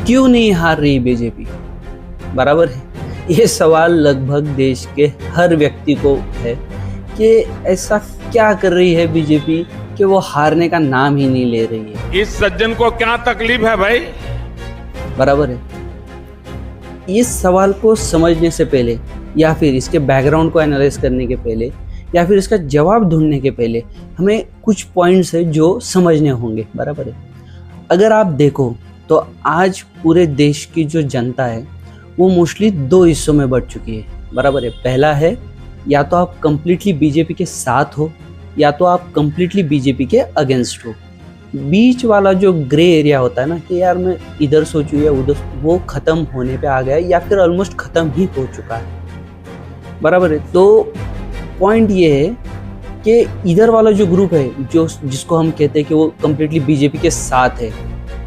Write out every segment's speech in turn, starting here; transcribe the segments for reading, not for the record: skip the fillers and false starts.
क्यों नहीं हार रही बीजेपी? बराबर है, ये सवाल लगभग देश के हर व्यक्ति को है कि ऐसा क्या कर रही है बीजेपी कि वो हारने का नाम ही नहीं ले रही है। इस सज्जन को क्या तकलीफ है भाई? बराबर है। इस सवाल को समझने से पहले या फिर इसके बैकग्राउंड को एनालाइज करने के पहले या फिर इसका जवाब ढूंढने के पहले हमें कुछ पॉइंट्स है जो समझने होंगे। बराबर है। अगर आप देखो तो आज पूरे देश की जो जनता है वो मोस्टली दो हिस्सों में बढ़ चुकी है। बराबर है। पहला है या तो आप कंप्लीटली बीजेपी के साथ हो या तो आप कंप्लीटली बीजेपी के अगेंस्ट हो। बीच वाला जो ग्रे एरिया होता है ना कि यार मैं इधर सोचूं या उधर, वो खत्म होने पे आ गया है या फिर ऑलमोस्ट खत्म ही हो चुका है। बराबर है। तो पॉइंट ये है कि इधर वाला जो ग्रुप है जो जिसको हम कहते हैं कि वो कंप्लीटली बीजेपी के साथ है,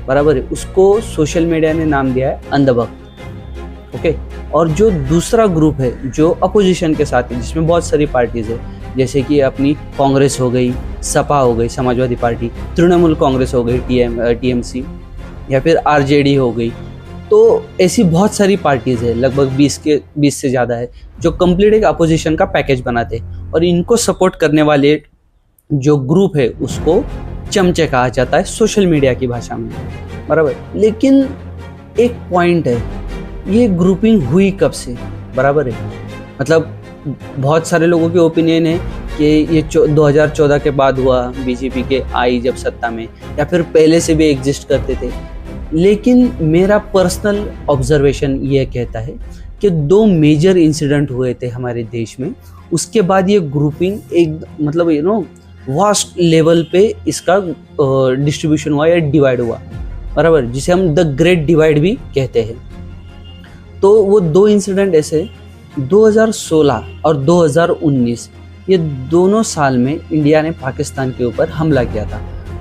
बराबर है, उसको सोशल मीडिया ने नाम दिया है अंधभक्त। ओके। और जो दूसरा ग्रुप है जो अपोजिशन के साथ है जिसमें बहुत सारी पार्टीज है, जैसे कि अपनी कांग्रेस हो गई, सपा हो गई, समाजवादी पार्टी, तृणमूल कांग्रेस हो गई, टीएमसी, या फिर आरजेडी हो गई। तो ऐसी बहुत सारी पार्टीज है, लगभग 20 से ज़्यादा है, जो कंप्लीट एक अपोजिशन का पैकेज बनाते हैं। और इनको सपोर्ट करने वाले जो ग्रुप है उसको चमचे कहा जाता है सोशल मीडिया की भाषा में। बराबर। लेकिन एक पॉइंट है, ये ग्रुपिंग हुई कब से? बराबर है। मतलब बहुत सारे लोगों के ओपिनियन है कि ये 2014 के बाद हुआ, बीजेपी के आई जब सत्ता में, या फिर पहले से भी एग्जिस्ट करते थे। लेकिन मेरा पर्सनल ऑब्जर्वेशन ये कहता है कि 2 मेजर इंसिडेंट हुए थे हमारे देश में, उसके बाद ये ग्रुपिंग एक मतलब वास्ट लेवल पे इसका डिस्ट्रीब्यूशन हुआ या डिवाइड हुआ। बराबर, जिसे हम द ग्रेट डिवाइड भी कहते हैं। तो वो 2 इंसिडेंट ऐसे 2016 और 2019, ये दोनों साल में इंडिया ने पाकिस्तान के ऊपर हमला किया था।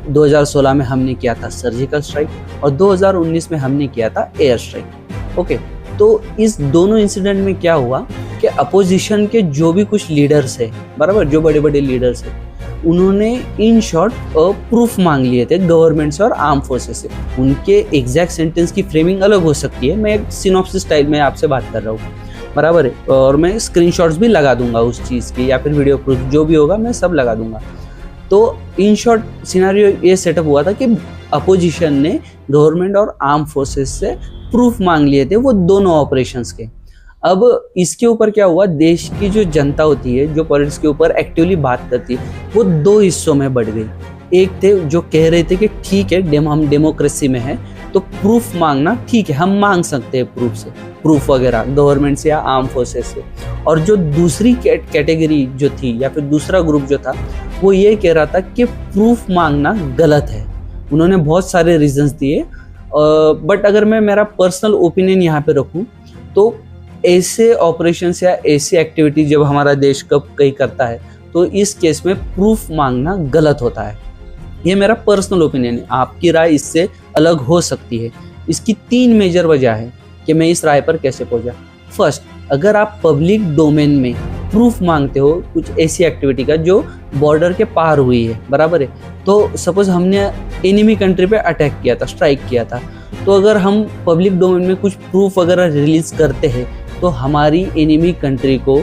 2016 में हमने किया था सर्जिकल स्ट्राइक और 2019 में हमने किया था एयर स्ट्राइक। ओके। तो इस दोनों इंसिडेंट में क्या हुआ कि अपोजिशन के जो भी कुछ लीडर्स है, बराबर, जो बड़े बड़े लीडर्स है, उन्होंने इन शॉर्ट प्रूफ मांग लिए थे गवर्नमेंट से और आर्म फोर्सेस से। उनके एग्जैक्ट सेंटेंस की फ्रेमिंग अलग हो सकती है, मैं एक सिनॉप्सिस स्टाइल में आपसे बात कर रहा हूँ। बराबर है। और मैं स्क्रीनशॉट्स भी लगा दूंगा उस चीज़ की, या फिर वीडियो प्रूफ जो भी होगा मैं सब लगा दूंगा। तो इन शॉर्ट सिनेरियो ये सेटअप हुआ था कि अपोजिशन ने गवर्नमेंट और आर्म फोर्सेस से प्रूफ मांग लिए थे वो दोनों ऑपरेशंस के। अब इसके ऊपर क्या हुआ, देश की जो जनता होती है जो पॉलिटिक्स के ऊपर एक्टिवली बात करती है वो 2 हिस्सों में बढ़ गई। एक थे जो कह रहे थे कि ठीक है हम डेमोक्रेसी में हैं तो प्रूफ मांगना ठीक है, हम मांग सकते हैं प्रूफ वगैरह गवर्नमेंट से या आर्म फोर्सेस से। और जो दूसरी कैटेगरी जो थी या फिर दूसरा ग्रुप जो था वो ये कह रहा था कि प्रूफ मांगना गलत है। उन्होंने बहुत सारे रीजंस दिए, बट अगर मैं मेरा पर्सनल ओपिनियन यहाँ पे रखूँ तो ऐसे ऑपरेशंस या ऐसी एक्टिविटी जब हमारा देश कहीं करता है तो इस केस में प्रूफ मांगना गलत होता है। ये मेरा पर्सनल ओपिनियन है, आपकी राय इससे अलग हो सकती है। इसकी 3 मेजर वजह है कि मैं इस राय पर कैसे पहुंचा। फर्स्ट, अगर आप पब्लिक डोमेन में प्रूफ मांगते हो कुछ ऐसी एक्टिविटी का जो बॉर्डर के पार हुई है, बराबर है, तो सपोज हमने एनिमी कंट्री पे अटैक किया था, स्ट्राइक किया था, तो अगर हम पब्लिक डोमेन में कुछ प्रूफ वगैरह रिलीज करते हैं तो हमारी एनिमी कंट्री को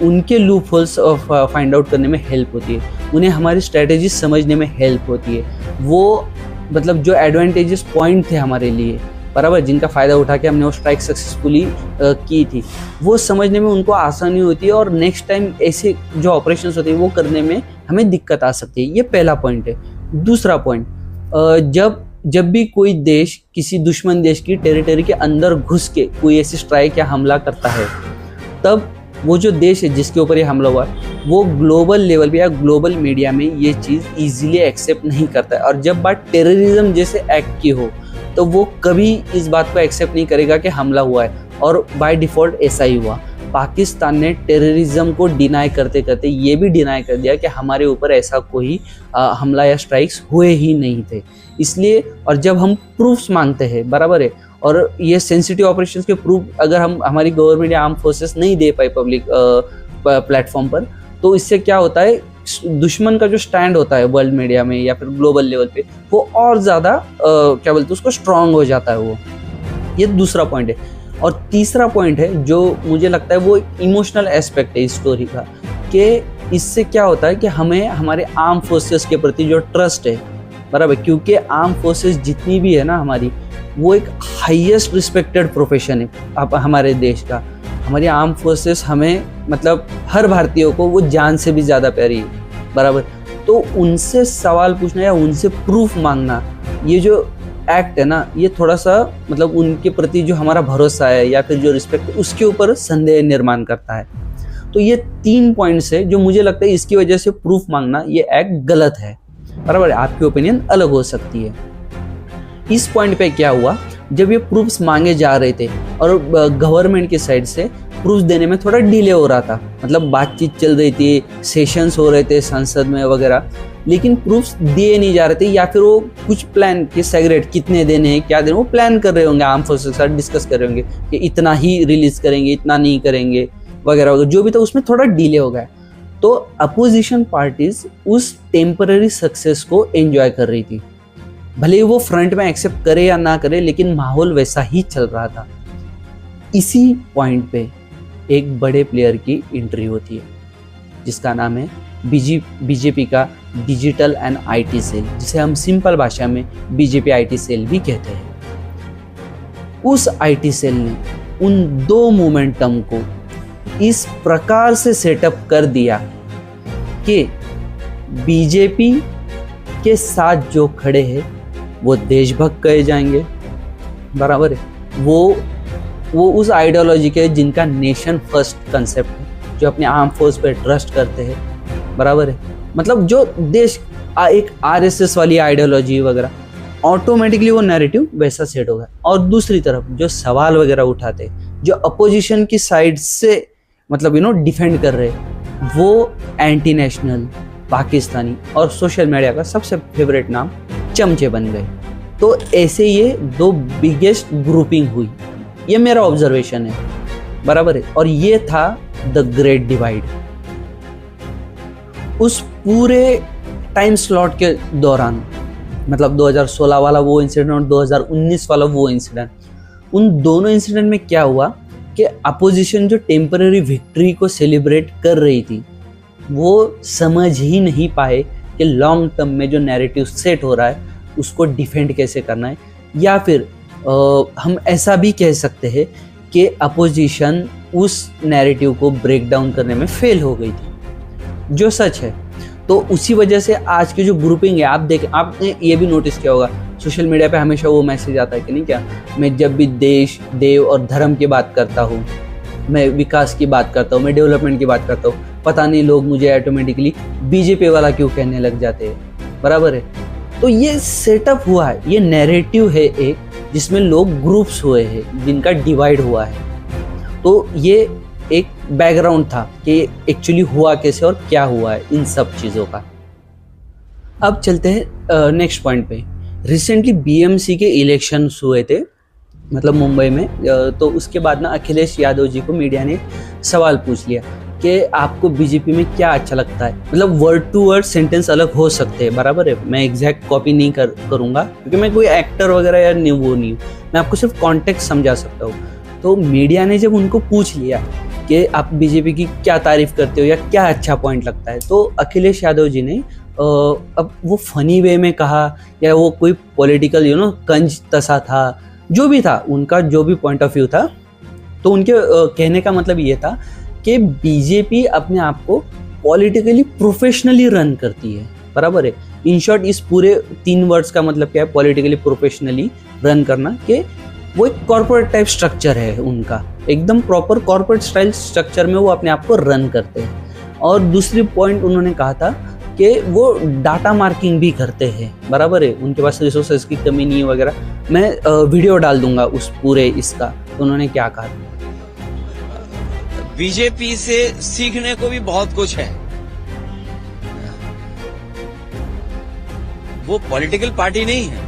उनके लूप होल्स फाइंड आउट करने में हेल्प होती है, उन्हें हमारी स्ट्रेटेजी समझने में हेल्प होती है। वो मतलब जो एडवांटेजेस पॉइंट थे हमारे लिए, बराबर, जिनका फ़ायदा उठा के हमने वो स्ट्राइक सक्सेसफुली की थी, वो समझने में उनको आसानी होती है और नेक्स्ट टाइम ऐसे जो ऑपरेशंस होते हैं वो करने में हमें दिक्कत आ सकती है। ये पहला पॉइंट है। दूसरा पॉइंट, जब भी कोई देश किसी दुश्मन देश की टेरिटरी के अंदर घुस के कोई ऐसी स्ट्राइक या हमला करता है, तब वो जो देश है जिसके ऊपर ये हमला हुआ वो ग्लोबल लेवल पे या ग्लोबल मीडिया में ये चीज़ इजीली एक्सेप्ट नहीं करता है। और जब बात टेररिज्म जैसे एक्ट की हो तो वो कभी इस बात को एक्सेप्ट नहीं करेगा कि हमला हुआ है, और बाय डिफ़ॉल्ट ऐसा ही हुआ। पाकिस्तान ने टेररिज्म को डिनाई करते करते ये भी डिनाई कर दिया कि हमारे ऊपर ऐसा कोई हमला या स्ट्राइक्स हुए ही नहीं थे। इसलिए, और जब हम प्रूफ्स मांगते हैं, बराबर है, और ये सेंसिटिव ऑपरेशंस के प्रूफ अगर हमारी गवर्नमेंट या आर्म फोर्सेस नहीं दे पाई पब्लिक प्लेटफॉर्म पर, तो इससे क्या होता है, दुश्मन का जो स्टैंड होता है वर्ल्ड मीडिया में या फिर ग्लोबल लेवल पे, वो और ज़्यादा क्या बोलते हैं उसको, स्ट्रांग हो जाता है वो। ये दूसरा पॉइंट है। और तीसरा पॉइंट है जो मुझे लगता है वो इमोशनल एस्पेक्ट है इस स्टोरी का, कि इससे क्या होता है कि हमें हमारे आर्म फोर्सेस के प्रति जो ट्रस्ट है, बराबर, क्योंकि आर्म फोर्सेस जितनी भी है ना हमारी, वो एक हाईएस्ट रिस्पेक्टेड प्रोफेशन है अब हमारे देश का। हमारी आर्म फोर्सेस हमें, मतलब हर भारतीय को वो जान से भी ज़्यादा प्यारी है, बराबर। तो उनसे सवाल पूछना या उनसे प्रूफ मांगना, ये जो एक्ट है ना, ये थोड़ा सा मतलब उनके प्रति जो हमारा भरोसा है या फिर जो रिस्पेक्ट है उसके ऊपर संदेह निर्माण करता है। तो ये 3 पॉइंट्स है जो मुझे लगता है इसकी वजह से प्रूफ मांगना ये एक्ट गलत है, बराबर। आपकी ओपिनियन अलग हो सकती है। इस पॉइंट पे क्या हुआ, जब ये प्रूफ्स मांगे जा रहे थे और गवर्नमेंट की साइड से प्रूफ्स देने में थोड़ा डिले हो रहा था, मतलब बातचीत चल रही थी, सेशंस हो रहे थे संसद में वगैरह, लेकिन प्रूफ्स दिए नहीं जा रहे थे, या फिर वो कुछ प्लान कि सेग्रेट कितने देने हैं, क्या देने, वो प्लान कर रहे होंगे, आर्म फोर्सेस के साथ डिस्कस कर रहे होंगे कि इतना ही रिलीज करेंगे, इतना नहीं करेंगे वगैरह वगैरह, जो भी था उसमें थोड़ा डिले हो गया। तो अपोजिशन पार्टीज उस टेम्पररी सक्सेस को एंजॉय कर रही थी, भले ही वो फ्रंट में एक्सेप्ट करे या ना करे, लेकिन माहौल वैसा ही चल रहा था। इसी पॉइंट पे एक बड़े प्लेयर की एंट्री होती है जिसका नाम है बीजेपी का डिजिटल एंड आईटी सेल, जिसे हम सिंपल भाषा में बीजेपी आईटी सेल भी कहते हैं। उस आईटी सेल ने उन 2 मोमेंटम को इस प्रकार से सेटअप कर दिया कि बीजेपी के साथ जो खड़े हैं वो देशभक्त कहे जाएंगे, बराबर है। वो उस आइडियोलॉजी के जिनका नेशन फर्स्ट कंसेप्ट है, जो अपने आर्म फोर्स पे ट्रस्ट करते हैं, बराबर है। मतलब जो देश एक आरएसएस वाली आइडियोलॉजी वगैरह, ऑटोमेटिकली वो नैरेटिव वैसा सेट होगा। और दूसरी तरफ जो सवाल वगैरह उठाते, जो अपोजिशन की साइड से मतलब डिफेंड कर रहे, वो एंटी नेशनल, पाकिस्तानी और सोशल मीडिया का सबसे फेवरेट नाम चमचे बन गए। तो ऐसे ये 2 बिगेस्ट ग्रुपिंग हुई, ये मेरा ऑब्जर्वेशन है, बराबर है। और ये था द ग्रेट डिवाइड। उस पूरे टाइम स्लॉट के दौरान, मतलब 2016 वाला वो इंसिडेंट और 2019 वाला वो इंसिडेंट, उन दोनों इंसिडेंट में क्या हुआ कि अपोजिशन जो टेम्पररी विक्ट्री को सेलिब्रेट कर रही थी, वो समझ ही नहीं पाए कि लॉन्ग टर्म में जो नैरेटिव सेट हो रहा है उसको डिफेंड कैसे करना है। या फिर हम ऐसा भी कह सकते हैं कि अपोजिशन उस नैरेटिव को ब्रेक डाउन करने में फेल हो गई थी, जो सच है। तो उसी वजह से आज की जो ग्रुपिंग है, आपने ये भी नोटिस किया होगा, सोशल मीडिया पे हमेशा वो मैसेज आता है कि नहीं क्या, मैं जब भी देश, देव और धर्म की बात करता हूँ, मैं विकास की बात करता हूँ, मैं डेवलपमेंट की बात करता हूँ, पता नहीं लोग मुझे ऑटोमेटिकली बीजेपी वाला क्यों कहने लग जाते हैं, बराबर है। तो ये सेटअप हुआ है, ये नैरेटिव है एक, जिसमें लोग ग्रुप्स हुए हैं, जिनका डिवाइड हुआ है। तो ये एक बैकग्राउंड था कि एक्चुअली हुआ कैसे और क्या हुआ है इन सब चीज़ों का। अब चलते हैं नेक्स्ट पॉइंट पे। रिसेंटली बीएमसी के इलेक्शंस हुए थे, मतलब मुंबई में। तो उसके बाद ना अखिलेश यादव जी को मीडिया ने सवाल पूछ लिया कि आपको बीजेपी में क्या अच्छा लगता है। मतलब वर्ड टू वर्ड सेंटेंस अलग हो सकते हैं, बराबर है, मैं एग्जैक्ट कॉपी नहीं करूँगा क्योंकि मैं कोई एक्टर वगैरह या वो नहीं हूँ, मैं आपको सिर्फ कॉन्टेक्स्ट समझा सकता हूँ। तो मीडिया ने जब उनको पूछ लिया कि आप बीजेपी की क्या तारीफ करते हो या क्या अच्छा पॉइंट लगता है, तो अखिलेश यादव जी ने अब वो फनी वे में कहा या वो कोई पॉलिटिकल कंज तसा था, जो भी था उनका, जो भी पॉइंट ऑफ व्यू था, तो उनके कहने का मतलब ये था कि बीजेपी अपने आप को पॉलिटिकली प्रोफेशनली रन करती है, बराबर है। इन शॉर्ट इस पूरे 3 वर्ड्स का मतलब क्या है, पॉलिटिकली प्रोफेशनली रन करना, कि वो एक कॉर्पोरेट टाइप स्ट्रक्चर है उनका, एकदम प्रॉपर कॉर्पोरेट स्टाइल स्ट्रक्चर में वो अपने आप को रन करते हैं। और दूसरी पॉइंट उन्होंने कहा था कि वो डाटा मार्किंग भी करते हैं, बराबर है, उनके पास रिसोर्सेज की कमी नहीं है वगैरह। मैं वीडियो डाल दूंगा उस पूरे इसका, तो उन्होंने क्या कहा। बीजेपी से सीखने को भी बहुत कुछ है। वो पॉलिटिकल पार्टी नहीं है,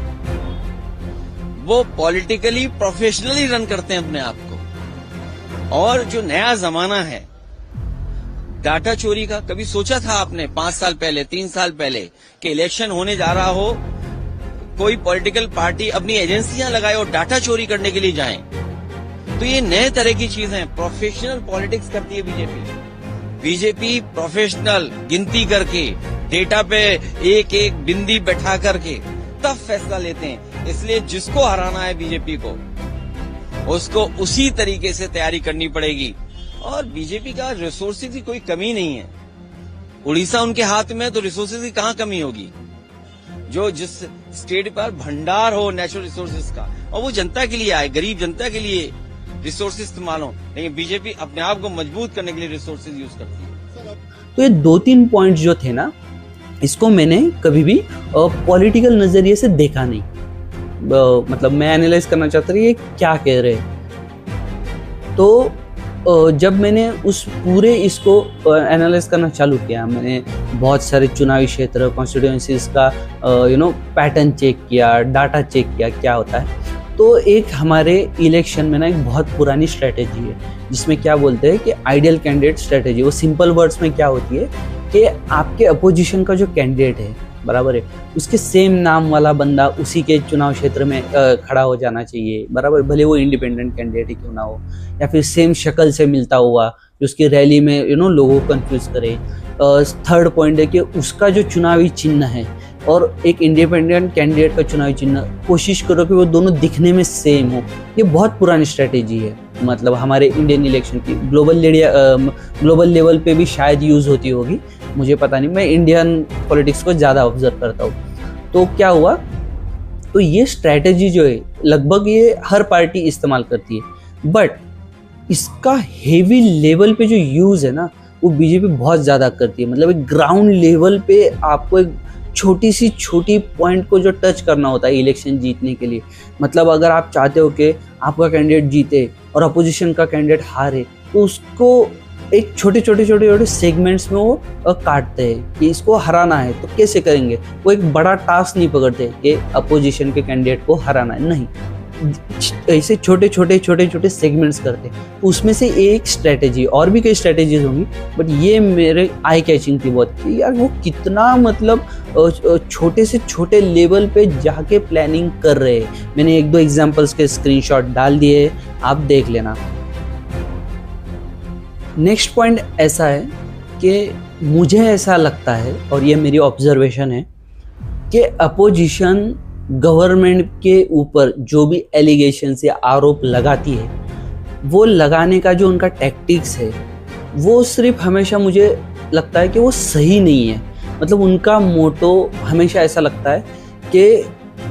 वो पॉलिटिकली प्रोफेशनली रन करते हैं अपने आप को। और जो नया जमाना है डाटा चोरी का, कभी सोचा था आपने 5 साल पहले, 3 साल पहले कि इलेक्शन होने जा रहा हो, कोई पॉलिटिकल पार्टी अपनी एजेंसियां लगाए और डाटा चोरी करने के लिए जाए, तो ये नए तरह की चीजें प्रोफेशनल पॉलिटिक्स करती है बीजेपी प्रोफेशनल गिनती करके डेटा पे एक एक बिंदी बैठा करके तब फैसला लेते हैं। इसलिए जिसको हराना है बीजेपी को, उसको उसी तरीके से तैयारी करनी पड़ेगी। और बीजेपी का रिसोर्सेज की कोई कमी नहीं है। उड़ीसा उनके हाथ में है, तो रिसोर्सेज की कहां कमी होगी। जो जिस स्टेट पर भंडार हो नेचुरल रिसोर्सेज का, और वो जनता के लिए आए, गरीब जनता के लिए रिसोर्सेज इस्तेमाल हो। लेकिन बीजेपी अपने आप को मजबूत करने के लिए रिसोर्सेज यूज करती है। तो ये 2-3 पॉइंट जो थे ना, इसको मैंने कभी भी पॉलिटिकल नजरिए से देखा नहीं। मतलब मैं एनालाइज करना चाहता था ये क्या कह रहे हैं। तो जब मैंने उस पूरे इसको एनालाइज करना चालू किया, मैंने बहुत सारे चुनावी क्षेत्र कॉन्स्टिट्यूएंसीज का पैटर्न चेक किया, डाटा चेक किया क्या होता है। तो एक हमारे इलेक्शन में ना एक बहुत पुरानी स्ट्रेटेजी है जिसमें क्या बोलते हैं कि आइडियल कैंडिडेट स्ट्रेटेजी। वो सिंपल वर्ड्स में क्या होती है कि आपके अपोजिशन का जो कैंडिडेट है, बराबर है, उसके सेम नाम वाला बंदा उसी के चुनाव क्षेत्र में खड़ा हो जाना चाहिए, बराबर, भले वो इंडिपेंडेंट कैंडिडेट ही क्यों ना हो, या फिर सेम शक्ल से मिलता हुआ जो उसकी रैली में लोगों को कंफ्यूज करे। थर्ड पॉइंट है कि उसका जो चुनावी चिन्ह है और एक इंडिपेंडेंट कैंडिडेट का चुनावी चिन्ह, कोशिश करो कि वो दोनों दिखने में सेम हो। ये बहुत पुरानी स्ट्रेटेजी है, मतलब हमारे इंडियन इलेक्शन की। ग्लोबल लेवल पे भी शायद यूज़ होती होगी, मुझे पता नहीं, मैं इंडियन पॉलिटिक्स को ज़्यादा ऑब्जर्व करता हूँ। तो क्या हुआ, तो ये स्ट्रेटेजी जो है लगभग ये हर पार्टी इस्तेमाल करती है, बट इसका हेवी लेवल पे जो यूज़ है ना, वो बीजेपी बहुत ज़्यादा करती है। मतलब एक ग्राउंड लेवल पे आपको एक छोटी पॉइंट को जो टच करना होता है इलेक्शन जीतने के लिए। मतलब अगर आप चाहते हो कि आपका कैंडिडेट जीते और अपोजिशन का कैंडिडेट हारे, तो उसको एक छोटे सेगमेंट्स में वो काटते हैं कि इसको हराना है तो कैसे करेंगे। वो एक बड़ा टास्क नहीं पकड़ते कि अपोजिशन के कैंडिडेट को हराना है, नहीं, ऐसे छोटे सेगमेंट्स करते हैं। उसमें से एक स्ट्रेटेजी, और भी कई स्ट्रेटेजीज होंगी, बट ये मेरे आई कैचिंग थी बहुत कि यार वो कितना मतलब छोटे से छोटे लेवल पे जाके प्लानिंग कर रहे हैं। मैंने 1-2 एग्जांपल्स के स्क्रीनशॉट डाल दिए, आप देख लेना। नेक्स्ट पॉइंट ऐसा है कि मुझे ऐसा लगता है, और ये मेरी ऑब्जर्वेशन है, कि अपोजिशन गवर्नमेंट के ऊपर जो भी एलिगेशंस या आरोप लगाती है, वो लगाने का जो उनका टैक्टिक्स है, वो सिर्फ हमेशा मुझे लगता है कि वो सही नहीं है। मतलब उनका मोटो हमेशा ऐसा लगता है कि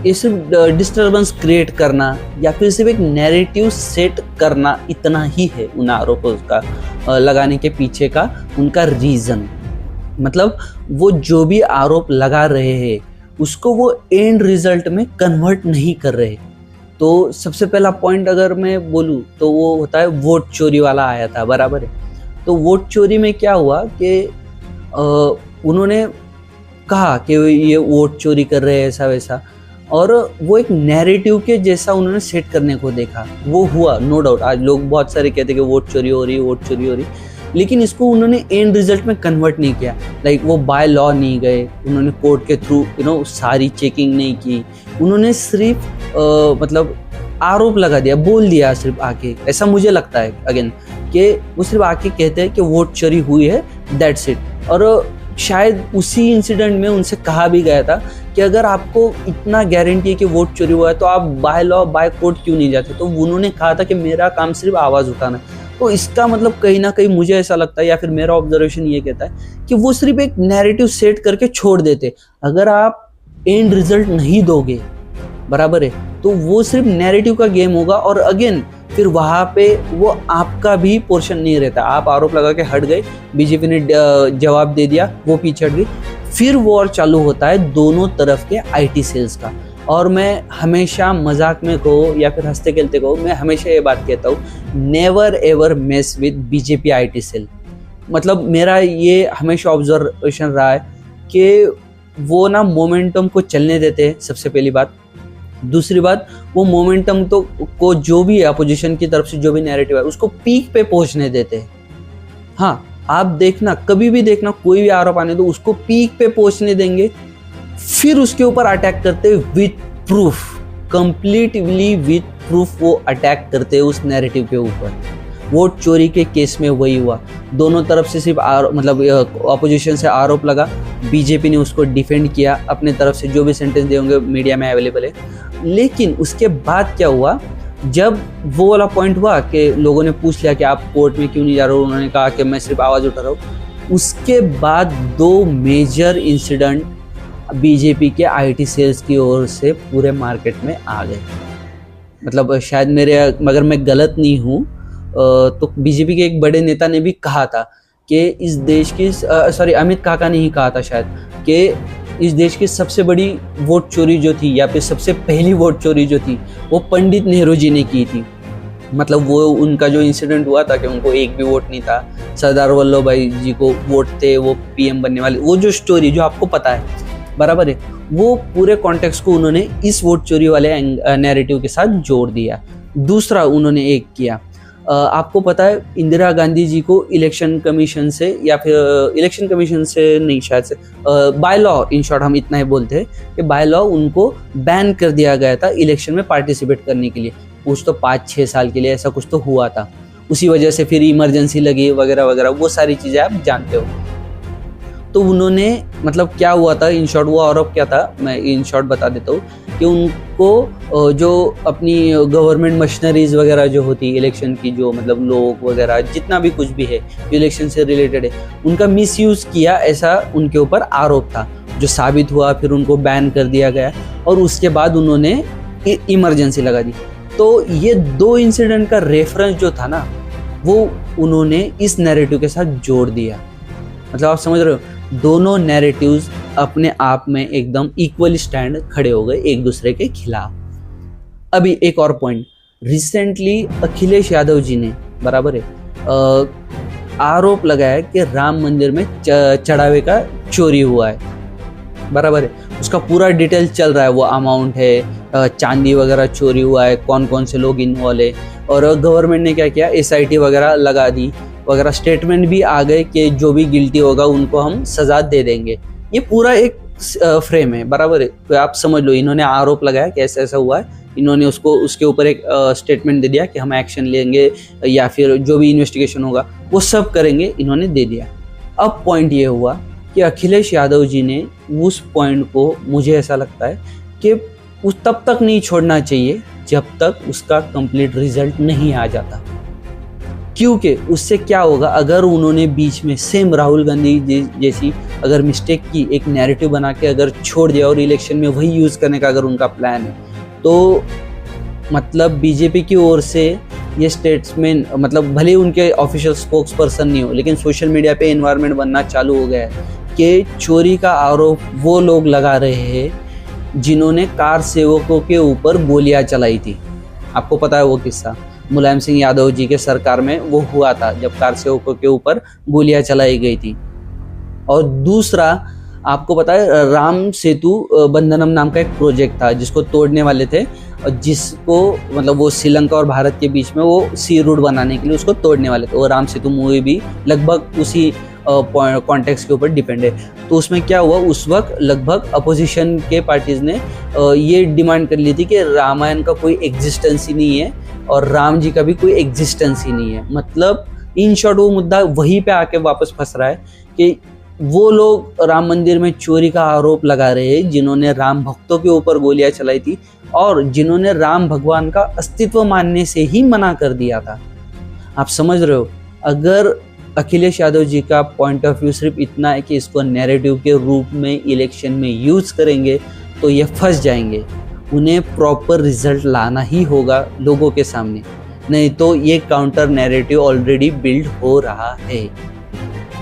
ये सिर्फ डिस्टर्बेंस क्रिएट करना या फिर सिर्फ एक नैरेटिव सेट करना, इतना ही है उन आरोपों का लगाने के पीछे का उनका रीज़न। मतलब वो जो भी आरोप लगा रहे हैं उसको वो एंड रिजल्ट में कन्वर्ट नहीं कर रहे। तो सबसे पहला पॉइंट अगर मैं बोलूँ तो वो होता है वोट चोरी वाला आया था, बराबर है। तो वोट चोरी में क्या हुआ कि उन्होंने कहा कि ये वोट चोरी कर रहे हैं ऐसा वैसा, और वो एक नैरेटिव के जैसा उन्होंने सेट करने को देखा। वो हुआ, नो डाउट। आज लोग बहुत सारे कहते हैं कि वोट चोरी हो रही, लेकिन इसको उन्होंने एंड रिजल्ट में कन्वर्ट नहीं किया। लाइक वो बाय लॉ नहीं गए, उन्होंने कोर्ट के थ्रू सारी चेकिंग नहीं की, उन्होंने सिर्फ मतलब आरोप लगा दिया, बोल दिया सिर्फ आके। ऐसा मुझे लगता है अगेन कि वो सिर्फ आके कहते हैं कि वोट चोरी हुई है, दैट्स इट। और शायद उसी इंसिडेंट में उनसे कहा भी गया था कि अगर आपको इतना गारंटी है कि वोट चोरी हुआ है तो आप बाय लॉ बाय कोर्ट क्यों नहीं जाते। तो उन्होंने कहा था कि मेरा काम सिर्फ आवाज़ उठाना है। तो इसका मतलब कहीं ना कहीं मुझे ऐसा लगता है, या फिर मेरा ऑब्जर्वेशन ये कहता है कि वो सिर्फ एक नैरेटिव सेट करके छोड़ देते। अगर आप एंड रिजल्ट नहीं दोगे, बराबर है, तो वो सिर्फ नैरेटिव का गेम होगा। और अगेन फिर वहाँ पे वो आपका भी पोर्शन नहीं रहता। आप आरोप लगा के हट गए, बीजेपी ने जवाब दे दिया, वो पीछे हट गई, फिर वॉर चालू होता है दोनों तरफ के आईटी सेल्स का। और मैं हमेशा मजाक में कहो या फिर हंसते खेलते कहो, मैं हमेशा ये बात कहता हूँ, never ever mess with BJP IT cell. मतलब मेरा ये हमेशा ऑब्जर्वेशन रहा है कि वो ना मोमेंटम को चलने देते हैं, सबसे पहली बात। दूसरी बात, वो मोमेंटम तो को जो भी है अपोजिशन की तरफ से जो भी नैरेटिव है उसको पीक पे पहुंचने देते हैं। हाँ, आप देखना, कभी भी देखना, कोई भी आरोप आने दो, उसको पीक पे पहुंचने देंगे, फिर उसके ऊपर अटैक करते हैं with proof, completely with proof वो अटैक करते हैं उस नैरेटिव के ऊपर। वोट चोरी के केस में वही हुआ, दोनों तरफ से सिर्फ मतलब अपोजिशन से आरोप लगा, बीजेपी ने उसको डिफेंड किया, अपने तरफ से जो भी सेंटेंस दे होंगे मीडिया में अवेलेबल है। लेकिन उसके बाद क्या हुआ, जब वो वाला पॉइंट हुआ कि लोगों ने पूछ लिया कि आप कोर्ट में क्यों नहीं जा रहे हो, उन्होंने कहा कि मैं सिर्फ आवाज़ उठा रहा हूँ। उसके बाद 2 मेजर इंसिडेंट बीजेपी के आईटी सेल्स की ओर से पूरे मार्केट में आ गए। मतलब शायद मगर मैं गलत नहीं हूँ तो बीजेपी के एक बड़े नेता ने भी कहा था कि इस देश की अमित काका ने ही कहा था शायद कि इस देश की सबसे बड़ी वोट चोरी जो थी या फिर सबसे पहली वोट चोरी जो थी वो पंडित नेहरू जी ने की थी। मतलब वो उनका जो इंसिडेंट हुआ था कि उनको एक भी वोट नहीं था, सरदार वल्लभ भाई जी को वोट थे, वो पीएम बनने वाले, वो जो स्टोरी जो आपको पता है बराबर है, वो पूरे कॉन्टेक्स्ट को उन्होंने इस वोट चोरी वाले नैरेटिव के साथ जोड़ दिया। दूसरा उन्होंने एक किया, आपको पता है इंदिरा गांधी जी को इलेक्शन कमीशन से या फिर इलेक्शन कमीशन से नहीं शायद से बाय लॉ, इन शॉर्ट हम इतना ही बोलते हैं कि बाय लॉ उनको बैन कर दिया गया था इलेक्शन में पार्टिसिपेट करने के लिए। कुछ तो 5-6 साल के लिए ऐसा कुछ तो हुआ था, उसी वजह से फिर इमरजेंसी लगी वगैरह वगैरह, वो सारी चीज़ें आप जानते हो। तो उन्होंने मतलब क्या हुआ था इन शॉर्ट, वो आरोप क्या था मैं इन शॉर्ट बता देता हूँ कि उनको जो अपनी गवर्नमेंट मशीनरीज वगैरह जो होती इलेक्शन की, जो मतलब लोग वगैरह जितना भी कुछ भी है इलेक्शन से रिलेटेड है, उनका मिसयूज़ किया, ऐसा उनके ऊपर आरोप था जो साबित हुआ। फिर उनको बैन कर दिया गया और उसके बाद उन्होंने इमरजेंसी लगा दी। तो ये 2 इंसिडेंट का रेफरेंस जो था ना वो उन्होंने इस नैरेटिव के साथ जोड़ दिया। मतलब आप समझ रहे हो, दोनों नैरेटिव्स अपने आप में एकदम इक्वल स्टैंड खड़े हो गए एक दूसरे के खिलाफ। अभी एक और पॉइंट, रिसेंटली अखिलेश यादव जी ने बराबर है आरोप लगाया कि राम मंदिर में चढ़ावे का चोरी हुआ है, बराबर है। उसका पूरा डिटेल चल रहा है, वो अमाउंट है, चांदी वगैरह चोरी हुआ है, कौन कौन से लोग इन्वॉल्व है, और गवर्नमेंट ने क्या किया, SIT वगैरह लगा दी वगैरह, स्टेटमेंट भी आ गए कि जो भी गिल्टी होगा उनको हम सजा दे देंगे। ये पूरा एक फ्रेम है, बराबर है। तो आप समझ लो, इन्होंने आरोप लगाया कि ऐसा ऐसा हुआ है, इन्होंने उसके ऊपर एक स्टेटमेंट दे दिया कि हम एक्शन लेंगे या फिर जो भी इन्वेस्टिगेशन होगा वो सब करेंगे, इन्होंने दे दिया। अब पॉइंट ये हुआ कि अखिलेश यादव जी ने उस पॉइंट को, मुझे ऐसा लगता है कि उस तब तक नहीं छोड़ना चाहिए जब तक उसका कंप्लीट रिजल्ट नहीं आ जाता। क्योंकि उससे क्या होगा, अगर उन्होंने बीच में सेम राहुल गांधी जैसी अगर मिस्टेक की, एक नैरेटिव बना के अगर छोड़ दिया और इलेक्शन में वही यूज़ करने का अगर उनका प्लान है, तो मतलब बीजेपी की ओर से ये स्टेट्समैन, मतलब भले उनके ऑफिशियल स्पोक्स पर्सन नहीं हो, लेकिन सोशल मीडिया पे एनवायरनमेंट बनना चालू हो गया है कि चोरी का आरोप वो लोग लगा रहे हैं जिन्होंने कार सेवकों के ऊपर गोलियां चलाई थी। आपको पता है वो किस्सा, मुलायम सिंह यादव जी के सरकार में वो हुआ था जब कार सेवकों के ऊपर गोलियां चलाई गई थी। और दूसरा आपको पता है राम सेतु बंधनम नाम का एक प्रोजेक्ट था जिसको तोड़ने वाले थे, और जिसको मतलब वो श्रीलंका और भारत के बीच में वो सी रूट बनाने के लिए उसको तोड़ने वाले थे। वो राम सेतु मूवी भी लगभग उसी कॉन्टेक्स्ट के ऊपर डिपेंड है। तो उसमें क्या हुआ, उस वक्त लगभग अपोजिशन के पार्टीज ने ये डिमांड कर ली थी कि रामायण का कोई एग्जिस्टेंस ही नहीं है और राम जी का भी कोई एग्जिस्टेंस ही नहीं है। मतलब इन शॉर्ट वो मुद्दा वहीं पे आके वापस फंस रहा है कि वो लोग राम मंदिर में चोरी का आरोप लगा रहे हैं जिन्होंने राम भक्तों के ऊपर गोलियां चलाई थी और जिन्होंने राम भगवान का अस्तित्व मानने से ही मना कर दिया था। आप समझ रहे हो, अगर अखिलेश यादव जी का पॉइंट ऑफ व्यू सिर्फ इतना है कि इसको नैरेटिव के रूप में इलेक्शन में यूज करेंगे तो ये फंस जाएंगे। उन्हें प्रॉपर रिजल्ट लाना ही होगा लोगों के सामने, नहीं तो ये काउंटर नैरेटिव ऑलरेडी बिल्ड हो रहा है।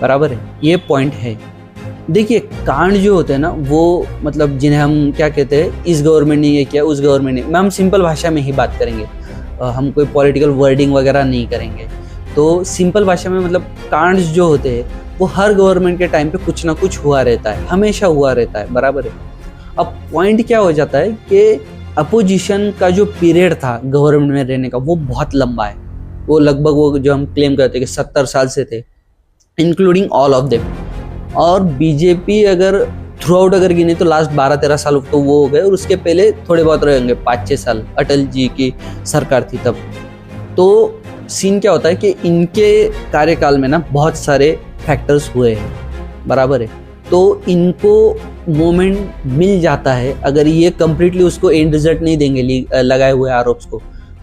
बराबर है, ये पॉइंट है। देखिए कांड जो होते हैं ना वो मतलब जिन्हें हम क्या कहते हैं, इस गवर्नमेंट ने ये किया, उस गवर्नमेंट ने, हम सिंपल भाषा में ही बात करेंगे, हम कोई पॉलिटिकल वर्डिंग वगैरह नहीं करेंगे। तो सिंपल भाषा में मतलब कांड जो होते हैं वो हर गवर्नमेंट के टाइम पे कुछ ना कुछ हुआ रहता है, हमेशा हुआ रहता है। बराबर है। अब पॉइंट क्या हो जाता है कि अपोजिशन का जो पीरियड था गवर्नमेंट में रहने का वो बहुत लंबा है। वो लगभग वो जो हम क्लेम करते हैं कि 70 साल से थे, इंक्लूडिंग ऑल ऑफ देम। और बीजेपी अगर थ्रू आउट अगर गिने तो लास्ट 12-13 साल तो वो हो गए, और उसके पहले थोड़े बहुत रहे होंगे 5-6 साल अटल जी की सरकार थी तब। तो सीन क्या होता है कि इनके कार्यकाल में ना बहुत सारे फैक्टर्स हुए हैं, बराबर है। तो इनको मोमेंट मिल जाता है, अगर ये कंप्लीटली उसको एंड रिजल्ट नहीं देंगे लगाए हुए आरोप्स को,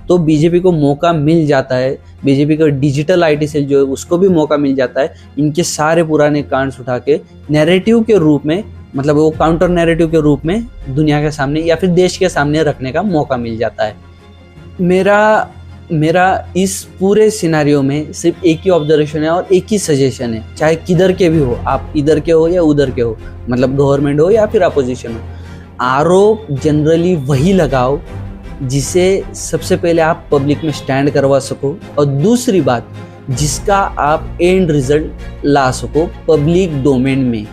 तो बीजेपी को मौका मिल जाता है। बीजेपी का डिजिटल आईटी सेल जो है उसको भी मौका मिल जाता है इनके सारे पुराने कांड्स उठा के नैरेटिव के रूप में, मतलब वो काउंटर नैरेटिव के रूप में दुनिया के सामने या फिर देश के सामने रखने का मौका मिल जाता है। मेरा इस पूरे सिनारियो में सिर्फ एक ही ऑब्जर्वेशन है और एक ही सजेशन है, चाहे किधर के भी हो, आप इधर के हो या उधर के हो, मतलब गवर्नमेंट हो या फिर अपोजिशन हो, आरोप जनरली वही लगाओ जिसे सबसे पहले आप पब्लिक में स्टैंड करवा सको, और दूसरी बात जिसका आप एंड रिजल्ट ला सको पब्लिक डोमेन में,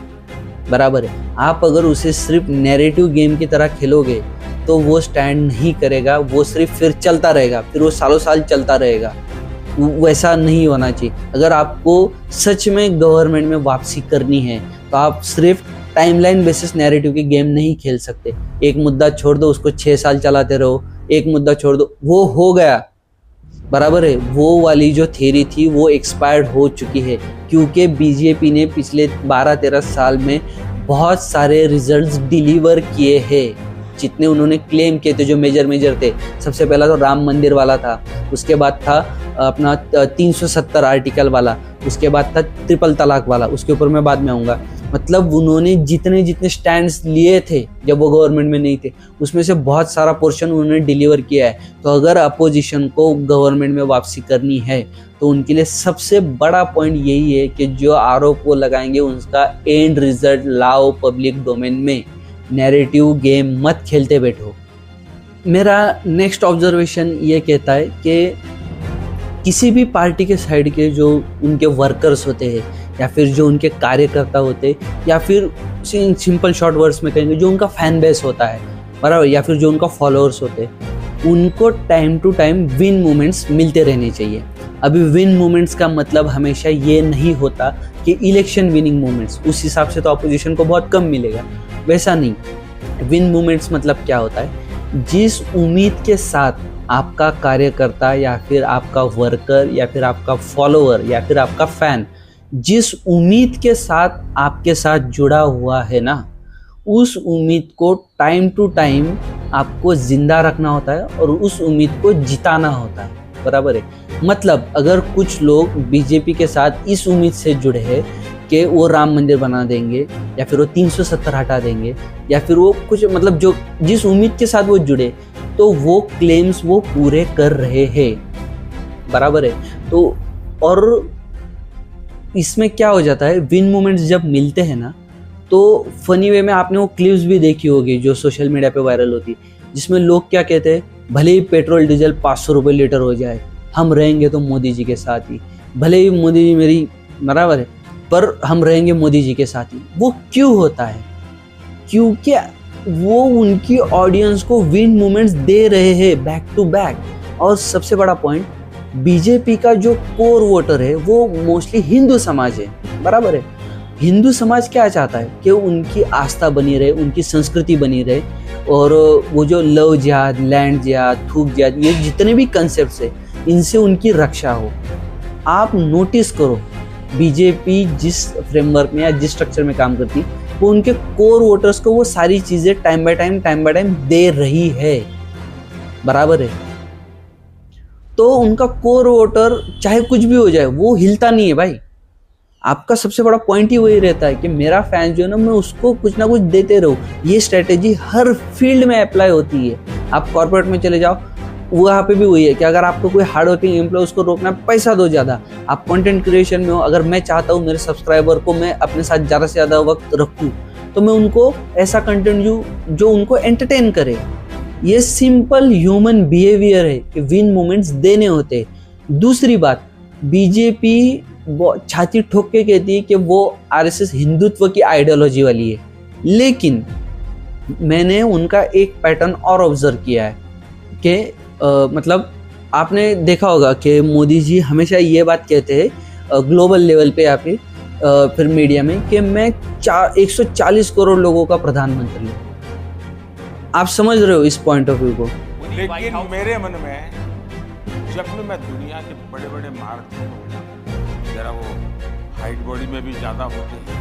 बराबर है। आप अगर उसे सिर्फ नैरेटिव गेम की तरह खेलोगे तो वो स्टैंड नहीं करेगा, वो सिर्फ फिर चलता रहेगा, फिर वो सालों साल चलता रहेगा। वैसा नहीं होना चाहिए। अगर आपको सच में गवर्नमेंट में वापसी करनी है तो आप सिर्फ टाइमलाइन बेसिस नैरेटिव की गेम नहीं खेल सकते। एक मुद्दा छोड़ दो, उसको 6 साल चलाते रहो, एक मुद्दा छोड़ दो, वो हो गया, बराबर है। वो वाली जो थ्योरी थी वो एक्सपायर्ड हो चुकी है, क्योंकि बीजेपी ने पिछले 12-13 साल में बहुत सारे रिजल्ट्स डिलीवर किए हैं। जितने उन्होंने क्लेम किए थे, जो मेजर थे, सबसे पहला तो राम मंदिर वाला था, उसके बाद था अपना 370 आर्टिकल वाला, उसके बाद था ट्रिपल तलाक वाला, उसके ऊपर मैं बाद में आऊँगा। मतलब उन्होंने जितने स्टैंड्स लिए थे जब वो गवर्नमेंट में नहीं थे, उसमें से बहुत सारा पोर्शन उन्होंने डिलीवर किया है। तो अगर अपोजिशन को गवर्नमेंट में वापसी करनी है तो उनके लिए सबसे बड़ा पॉइंट यही है कि जो आरोप वो लगाएंगे उसका एंड रिजल्ट लाओ पब्लिक डोमेन में, नैरेटिव गेम मत खेलते बैठो। मेरा नेक्स्ट ऑब्जर्वेशन ये कहता है कि किसी भी पार्टी के साइड के जो उनके वर्कर्स होते हैं या फिर जो उनके कार्यकर्ता होते हैं, या फिर सिंपल शॉर्ट वर्ड्स में कहेंगे जो उनका फैन बेस होता है, बराबर, या फिर जो उनका फॉलोअर्स होते हैं, उनको time to time win moments मिलते रहने चाहिए। अभी विन मोमेंट्स का मतलब हमेशा ये नहीं होता कि इलेक्शन विनिंग मोमेंट्स, उस हिसाब से तो अपोजिशन को बहुत कम मिलेगा, वैसा नहीं। विन मोमेंट्स मतलब क्या होता है, जिस उम्मीद के साथ आपका कार्यकर्ता या फिर आपका वर्कर या फिर आपका फॉलोअर या फिर आपका फैन जिस उम्मीद के साथ आपके साथ जुड़ा हुआ है ना, उस उम्मीद को टाइम टू टाइम आपको जिंदा रखना होता है और उस उम्मीद को जिताना होता है, बराबर है। मतलब अगर कुछ लोग बीजेपी के साथ इस उम्मीद से जुड़े हैं कि वो राम मंदिर बना देंगे या फिर वो 370 हटा देंगे या फिर वो कुछ, मतलब जो जिस उम्मीद के साथ वो जुड़े, तो वो क्लेम्स वो पूरे कर रहे हैं, बराबर है। तो और इसमें क्या हो जाता है, विन मोमेंट्स जब मिलते हैं ना, तो फनी वे में आपने वो क्लिप्स भी देखी होगी जो सोशल मीडिया पे वायरल होती, जिसमें लोग क्या कहते हैं, भले ही पेट्रोल डीजल 500 रुपये लीटर हो जाए, हम रहेंगे तो मोदी जी के साथ ही, भले ही मोदी जी मेरी, बराबर है, पर हम रहेंगे मोदी जी के साथ ही। वो क्यों होता है? क्योंकि वो उनकी ऑडियंस को विन मोमेंट्स दे रहे हैं बैक टू बैक। और सबसे बड़ा पॉइंट, बीजेपी का जो कोर वोटर है वो मोस्टली हिंदू समाज है, बराबर है। हिंदू समाज क्या चाहता है कि उनकी आस्था बनी रहे, उनकी संस्कृति बनी रहे, और वो जो लव जिहाद, लैंड जिहाद, थूक जिहाद, ये जितने भी कंसेप्ट्स है, इनसे उनकी रक्षा हो। आप नोटिस करो, बीजेपी जिस फ्रेमवर्क में या जिस स्ट्रक्चर में काम करती, वो उनके कोर वोटर्स को वो सारी चीज़ें टाइम बाय टाइम दे रही है, बराबर है। तो उनका कोर वोटर चाहे कुछ भी हो जाए वो हिलता नहीं है भाई। आपका सबसे बड़ा पॉइंट ही वही रहता है कि मेरा फैन जो है ना, मैं उसको कुछ ना कुछ देते रहूँ। ये स्ट्रेटेजी हर फील्ड में अप्लाई होती है। आप कॉर्पोरेट में चले जाओ, वहाँ पे भी वही है कि अगर आपको कोई हार्ड वर्किंग एम्प्लॉय, उसको रोकना, पैसा दो ज़्यादा। आप कंटेंट क्रिएशन में हो, अगर मैं चाहता हूँ मेरे सब्सक्राइबर को मैं अपने साथ ज़्यादा से ज़्यादा वक्त रखूँ, तो मैं उनको ऐसा कंटेंट जो उनको एंटरटेन करे। ये सिंपल ह्यूमन बिहेवियर है कि विन मोमेंट्स देने होते। दूसरी बात, बीजेपी छाती ठोक के कहती है कि वो आरएसएस हिंदुत्व की आइडियोलॉजी वाली है, लेकिन मैंने उनका एक पैटर्न और ऑब्जर्व किया है कि मतलब आपने देखा होगा कि मोदी जी हमेशा ये बात कहते हैं ग्लोबल लेवल पे या फिर फिर मीडिया में कि मैं 140 करोड़ लोगों का प्रधानमंत्री हूँ। आप समझ रहे हो इस पॉइंट ऑफ व्यू को? लेकिन मेरे मन में जब भी मैं दुनिया के बड़े बड़े महारथी, जरा वो हाइट बॉडी में भी ज़्यादा होते हैं,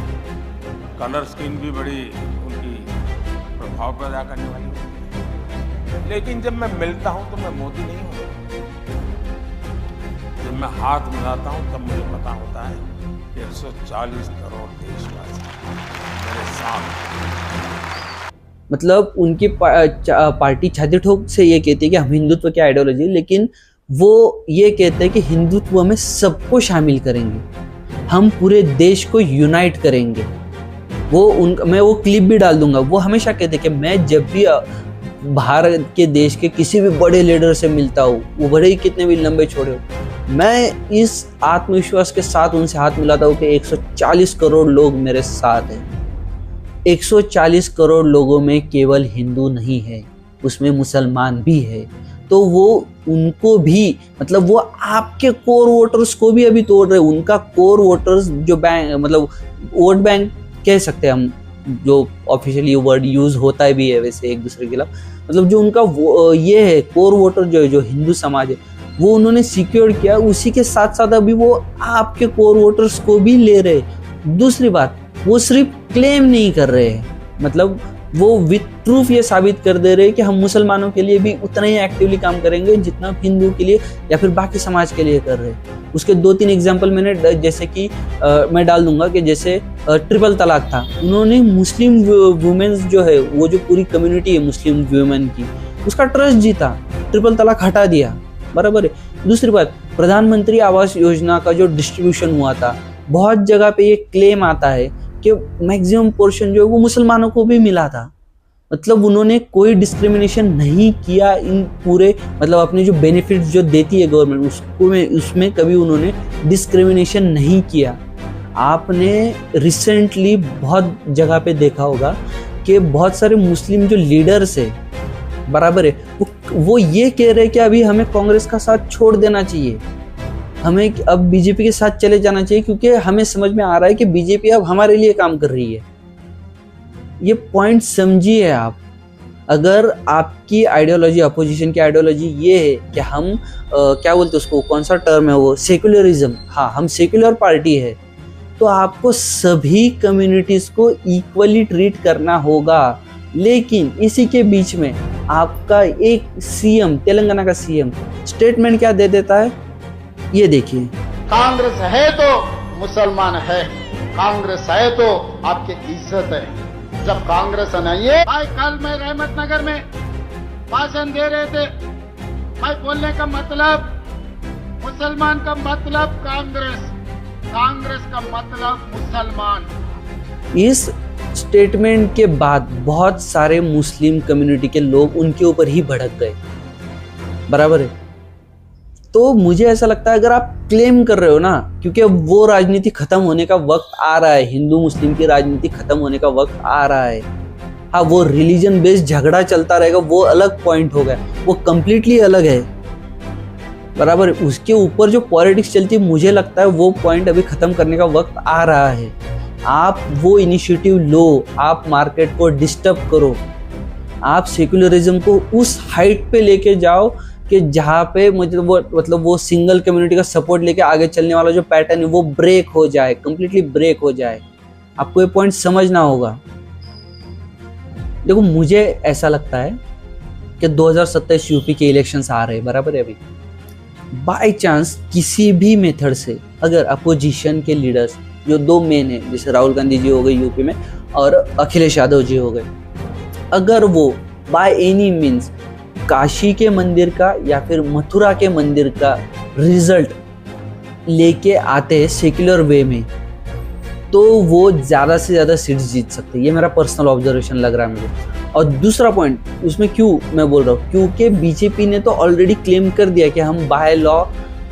कलर स्किन भी बड़ी उनकी प्रभाव पैदा करने वाली होती है, लेकिन जब मैं मिलता हूं तो मैं मोदी नहीं हूं। जब मैं हाथ मिलाता हूं तब मुझे पता होता है कि 140 करोड़ देशवासी मेरे साथ। मतलब उनकी पार्टी छाती ठोक से ये कहती है कि हम हिंदुत्व की आइडियोलॉजी, लेकिन वो ये कहते हैं कि हिंदुत्व में सबको शामिल करेंगे, हम पूरे देश को यूनाइट करेंगे। मैं वो क्लिप भी डाल दूंगा। वो हमेशा कहते हैं कि मैं जब भी भारत के देश के किसी भी बड़े लीडर से मिलता हूँ, वो बड़े ही कितने भी लंबे छोड़े हो, मैं इस आत्मविश्वास के साथ उनसे हाथ मिलाता हूँ कि 140 करोड़ लोग मेरे साथ हैं। 140 करोड़ लोगों में केवल हिंदू नहीं है, उसमें मुसलमान भी है। तो वो उनको भी, मतलब वो आपके कोर वोटर्स को भी अभी तोड़ रहे हैं। उनका कोर वोटर्स जो मतलब वोट बैंक कह सकते हैं हम, जो ऑफिशियली वर्ड यूज होता है भी है वैसे एक दूसरे के खिलाफ, मतलब जो उनका ये है कोर वोटर जो हिंदू समाज है, वो उन्होंने सिक्योर किया। उसी के साथ साथ अभी वो आपके कोर वोटर्स को भी ले रहे। दूसरी बात, वो सिर्फ क्लेम नहीं कर रहे हैं, मतलब वो विथ प्रूफ ये साबित कर दे रहे हैं कि हम मुसलमानों के लिए भी उतना ही एक्टिवली काम करेंगे जितना हिंदू के लिए या फिर बाकी समाज के लिए कर रहे हैं। उसके 2-3 एग्जांपल मैंने जैसे कि मैं डाल दूंगा कि जैसे ट्रिपल तलाक था, उन्होंने मुस्लिम वुमेन्स जो है, वो जो पूरी कम्युनिटी है मुस्लिम वुमेन की, उसका ट्रस्ट जीता, ट्रिपल तलाक हटा दिया, बराबर है। दूसरी बात, प्रधानमंत्री आवास योजना का जो डिस्ट्रीब्यूशन हुआ था, बहुत जगह पे ये क्लेम आता है कि मैक्सिमम पोर्शन जो है वो मुसलमानों को भी मिला था। मतलब उन्होंने कोई डिस्क्रिमिनेशन नहीं किया इन पूरे, मतलब अपने जो बेनिफिट्स जो देती है गवर्नमेंट, उसमें कभी उन्होंने डिस्क्रिमिनेशन नहीं किया। आपने रिसेंटली बहुत जगह पे देखा होगा कि बहुत सारे मुस्लिम जो लीडर्स है, बराबर है, वो ये कह रहे हैं कि अभी हमें कांग्रेस का साथ छोड़ देना चाहिए, हमें अब बीजेपी के साथ चले जाना चाहिए, क्योंकि हमें समझ में आ रहा है कि बीजेपी अब हमारे लिए काम कर रही है। ये पॉइंट समझिए आप। अगर आपकी आइडियोलॉजी, अपोजिशन की आइडियोलॉजी ये है कि हम क्या बोलते हैं उसको, कौन सा टर्म है वो, सेक्युलरिज्म, हाँ हम सेक्युलर पार्टी है, तो आपको सभी कम्युनिटीज को इक्वली ट्रीट करना होगा। लेकिन इसी के बीच में आपका एक सीएम, तेलंगाना का सीएम स्टेटमेंट क्या दे देता है, ये देखिए। कांग्रेस है तो मुसलमान है, कांग्रेस है तो आपकी इज्जत है। जब कांग्रेस नहीं है, भाई कल मैं रहमत नगर में भाषण दे रहे थे, भाई बोलने का मतलब मुसलमान का मतलब कांग्रेस, कांग्रेस का मतलब मुसलमान। इस स्टेटमेंट के बाद बहुत सारे मुस्लिम कम्युनिटी के लोग उनके ऊपर ही भड़क गए, बराबर है। तो मुझे ऐसा लगता है अगर आप क्लेम कर रहे हो ना, क्योंकि अब वो राजनीति खत्म होने का वक्त आ रहा है, हिंदू मुस्लिम की राजनीति खत्म होने का वक्त आ रहा है। हाँ, वो रिलीजन बेस्ड झगड़ा चलता रहेगा, वो अलग पॉइंट होगा, वो कंप्लीटली अलग है, बराबर। उसके ऊपर जो पॉलिटिक्स चलती है, मुझे लगता है वो पॉइंट अभी खत्म करने का वक्त आ रहा है। आप वो इनिशिएटिव लो, आप मार्केट को डिस्टर्ब करो, आप सेक्युलरिज्म को उस हाइट पे लेके जाओ कि जहाँ पे मतलब वो सिंगल कम्युनिटी का सपोर्ट लेके आगे चलने वाला जो पैटर्न है वो ब्रेक हो जाए, कंप्लीटली ब्रेक हो जाए। आपको ये पॉइंट समझना होगा। देखो, मुझे ऐसा लगता है कि 2027 यूपी के इलेक्शंस आ रहे हैं, बराबर है। अभी बाय चांस किसी भी मेथड से अगर अपोजिशन के लीडर्स जो 2 मेन है, जैसे राहुल गांधी जी हो गए यूपी में और अखिलेश यादव जी हो गए, अगर वो बाय एनी मीन्स काशी के मंदिर का या फिर मथुरा के मंदिर का रिजल्ट लेके आते हैं सेक्युलर वे में, तो वो ज़्यादा से ज़्यादा सीट्स जीत सकते हैं। ये मेरा पर्सनल ऑब्जर्वेशन लग रहा है मुझे। और दूसरा पॉइंट उसमें क्यों मैं बोल रहा हूँ, क्योंकि बीजेपी ने तो ऑलरेडी क्लेम कर दिया कि हम बाय लॉ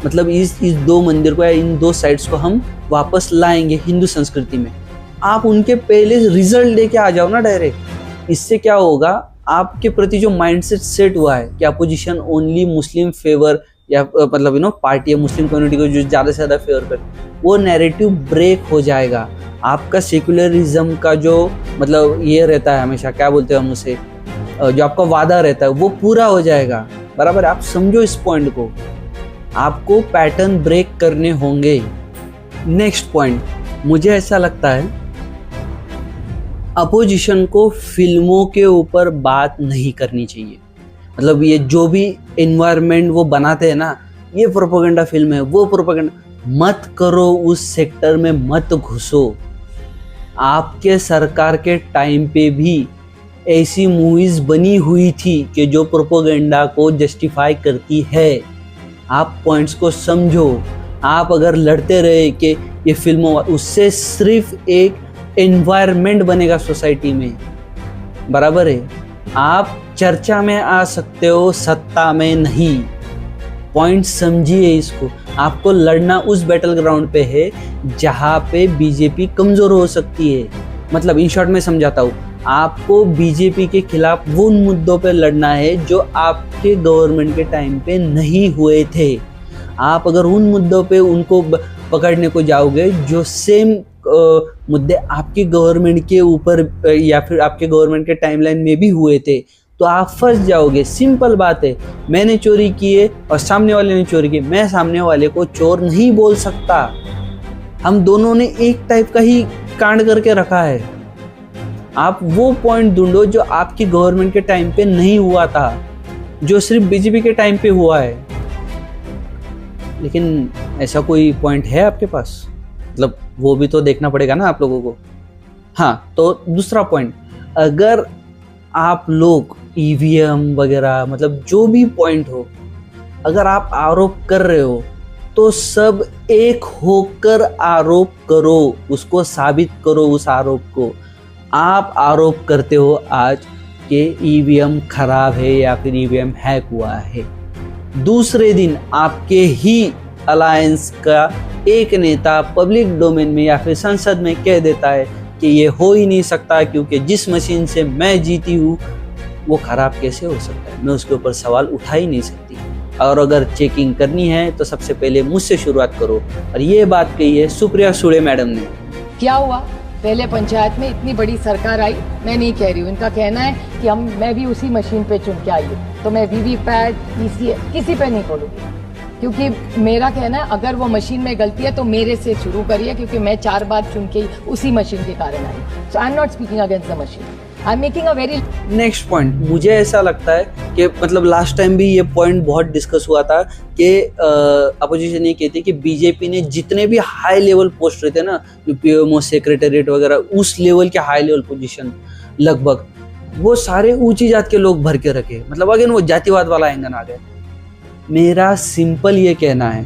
मतलब इस 2 मंदिर को या इन 2 साइट्स को हम वापस लाएंगे हिंदू संस्कृति में। आप उनके पहले रिजल्ट लेके आ जाओ ना डायरेक्ट। इससे क्या होगा, आपके प्रति जो माइंडसेट सेट हुआ है कि अपोजिशन ओनली मुस्लिम फेवर या मतलब पार्टी या मुस्लिम कम्युनिटी को जो ज़्यादा से ज़्यादा फेवर कर, वो नैरेटिव ब्रेक हो जाएगा। आपका सेक्युलरिज्म का जो मतलब ये रहता है, हमेशा क्या बोलते हैं हम उसे, जो आपका वादा रहता है वो पूरा हो जाएगा। बराबर, आप समझो इस पॉइंट को, आपको पैटर्न ब्रेक करने होंगे। नेक्स्ट पॉइंट, मुझे ऐसा लगता है अपोजिशन को फिल्मों के ऊपर बात नहीं करनी चाहिए। मतलब ये जो भी एनवायरनमेंट वो बनाते हैं ना, ये प्रोपेगेंडा फिल्म है, वो प्रोपेगेंडा मत करो, उस सेक्टर में मत घुसो। आपके सरकार के टाइम पे भी ऐसी मूवीज बनी हुई थी कि जो प्रोपेगेंडा को जस्टिफाई करती है। आप पॉइंट्स को समझो। आप अगर लड़ते रहे कि ये फिल्मों, उससे सिर्फ एक एनवायरनमेंट बनेगा सोसाइटी में। बराबर है, आप चर्चा में आ सकते हो, सत्ता में नहीं। पॉइंट समझिए इसको। आपको लड़ना उस बैटल ग्राउंड पे है जहाँ पे बीजेपी कमज़ोर हो सकती है। मतलब इन शॉर्ट में समझाता हूँ, आपको बीजेपी के खिलाफ वो उन मुद्दों पे लड़ना है जो आपके गवर्नमेंट के टाइम पे नहीं हुए थे। आप अगर उन मुद्दों पे उनको पकड़ने को जाओगे जो सेम मुद्दे आपकी गवर्नमेंट के ऊपर या फिर आपके गवर्नमेंट के टाइमलाइन में भी हुए थे, तो आप फंस जाओगे। सिंपल बात है, मैंने चोरी की है और सामने वाले ने चोरी की, मैं सामने वाले को चोर नहीं बोल सकता। हम दोनों ने एक टाइप का ही कांड करके रखा है। आप वो पॉइंट ढूंढो जो आपकी गवर्नमेंट के टाइम पे नहीं हुआ था, जो सिर्फ बीजेपी के टाइम पे हुआ है। लेकिन ऐसा कोई पॉइंट है आपके पास? मतलब वो भी तो देखना पड़ेगा ना आप लोगों को। हाँ, तो दूसरा पॉइंट, अगर आप लोग ईवीएम वगैरह मतलब जो भी पॉइंट हो, अगर आप आरोप कर रहे हो तो सब एक होकर आरोप करो, उसको साबित करो। उस आरोप को आप आरोप करते हो आज कि ईवीएम खराब है या फिर ईवीएम हैक हुआ है, दूसरे दिन आपके ही अलायंस का एक नेता पब्लिक डोमेन में या फिर संसद में कह देता है कि ये हो ही नहीं सकता क्योंकि जिस मशीन से मैं जीती हूँ वो खराब कैसे हो सकता है, मैं उसके ऊपर सवाल उठा ही नहीं सकती। और अगर चेकिंग करनी है तो सबसे पहले मुझसे शुरुआत करो। और ये बात कही है सुप्रिया सुळे मैडम ने। क्या हुआ, पहले पंचायत में इतनी बड़ी सरकार आई, मैं नहीं कह रही हूँ, इनका कहना है कि मैं भी उसी मशीन पे चुन के आई हूँ, तो मैं वीवीपैट किसी पे नहीं बोलूँगी, क्योंकि मेरा कहना है अगर वो मशीन में गलती है तो मेरे से शुरू करिए, क्योंकि मैं 4 बार चुन के उसी मशीन के कारण आई। So I am not speaking against the machine, I am making a very. Next point, मुझे ऐसा लगता है कि मतलब लास्ट टाइम भी ये पॉइंट बहुत डिस्कस हुआ था कि अपोजिशन ये कहती है कि बीजेपी ने जितने भी हाई लेवल पोस्ट रहते हैं ना, जो पीएमओ सेक्रेटेरिएट वगैरह, उस लेवल के हाई लेवल पोजीशन लगभग वो सारे ऊंची जात के लोग भर के रखे। मतलब अगेन वो जातिवाद वाला एंगल आ गया। मेरा सिंपल ये कहना है,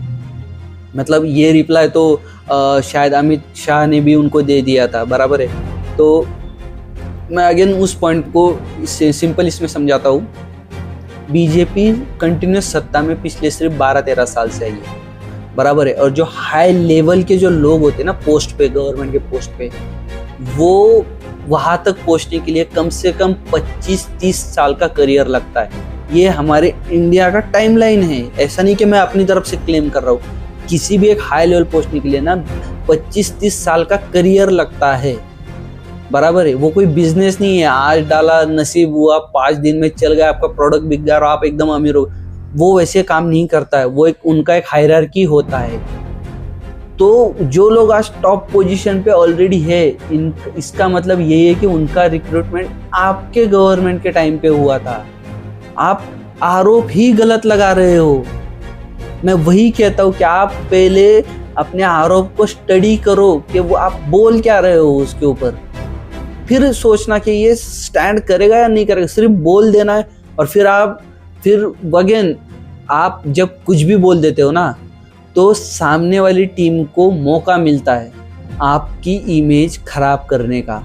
मतलब ये रिप्लाई तो शायद अमित शाह ने भी उनको दे दिया था, बराबर है। तो मैं अगेन उस पॉइंट को सिंपल इसमें समझाता हूँ। बीजेपी कंटिन्यूस सत्ता में पिछले सिर्फ 12-13 साल से आई है, बराबर है। और जो हाई लेवल के जो लोग होते हैं ना पोस्ट पे, गवर्नमेंट के पोस्ट पे, वो वहाँ तक पहुँचने के लिए कम से कम 25-30 साल का करियर लगता है। ये हमारे इंडिया का टाइमलाइन है, ऐसा नहीं कि मैं अपनी तरफ से क्लेम कर रहा हूँ। किसी भी एक हाई लेवल पहुँचने के लिए ना 25-30 साल का करियर लगता है, बराबर है। वो कोई बिजनेस नहीं है, आज डाला नसीब हुआ 5 दिन में चल गया, आपका प्रोडक्ट बिक गया और आप एकदम अमीर हो। वो वैसे काम नहीं करता है, वो उनका एक हायरार्की होता है। तो जो लोग आज टॉप पोजीशन पे ऑलरेडी है, इसका मतलब यही है कि उनका रिक्रूटमेंट आपके गवर्नमेंट के टाइम पे हुआ था। आप आरोप ही गलत लगा रहे हो। मैं वही कहता हूँ कि आप पहले अपने आरोप को स्टडी करो कि वो आप बोल क्या रहे हो उसके ऊपर, फिर सोचना कि ये स्टैंड करेगा या नहीं करेगा। सिर्फ बोल देना है और फिर अगेन आप जब कुछ भी बोल देते हो ना, तो सामने वाली टीम को मौका मिलता है आपकी इमेज खराब करने का।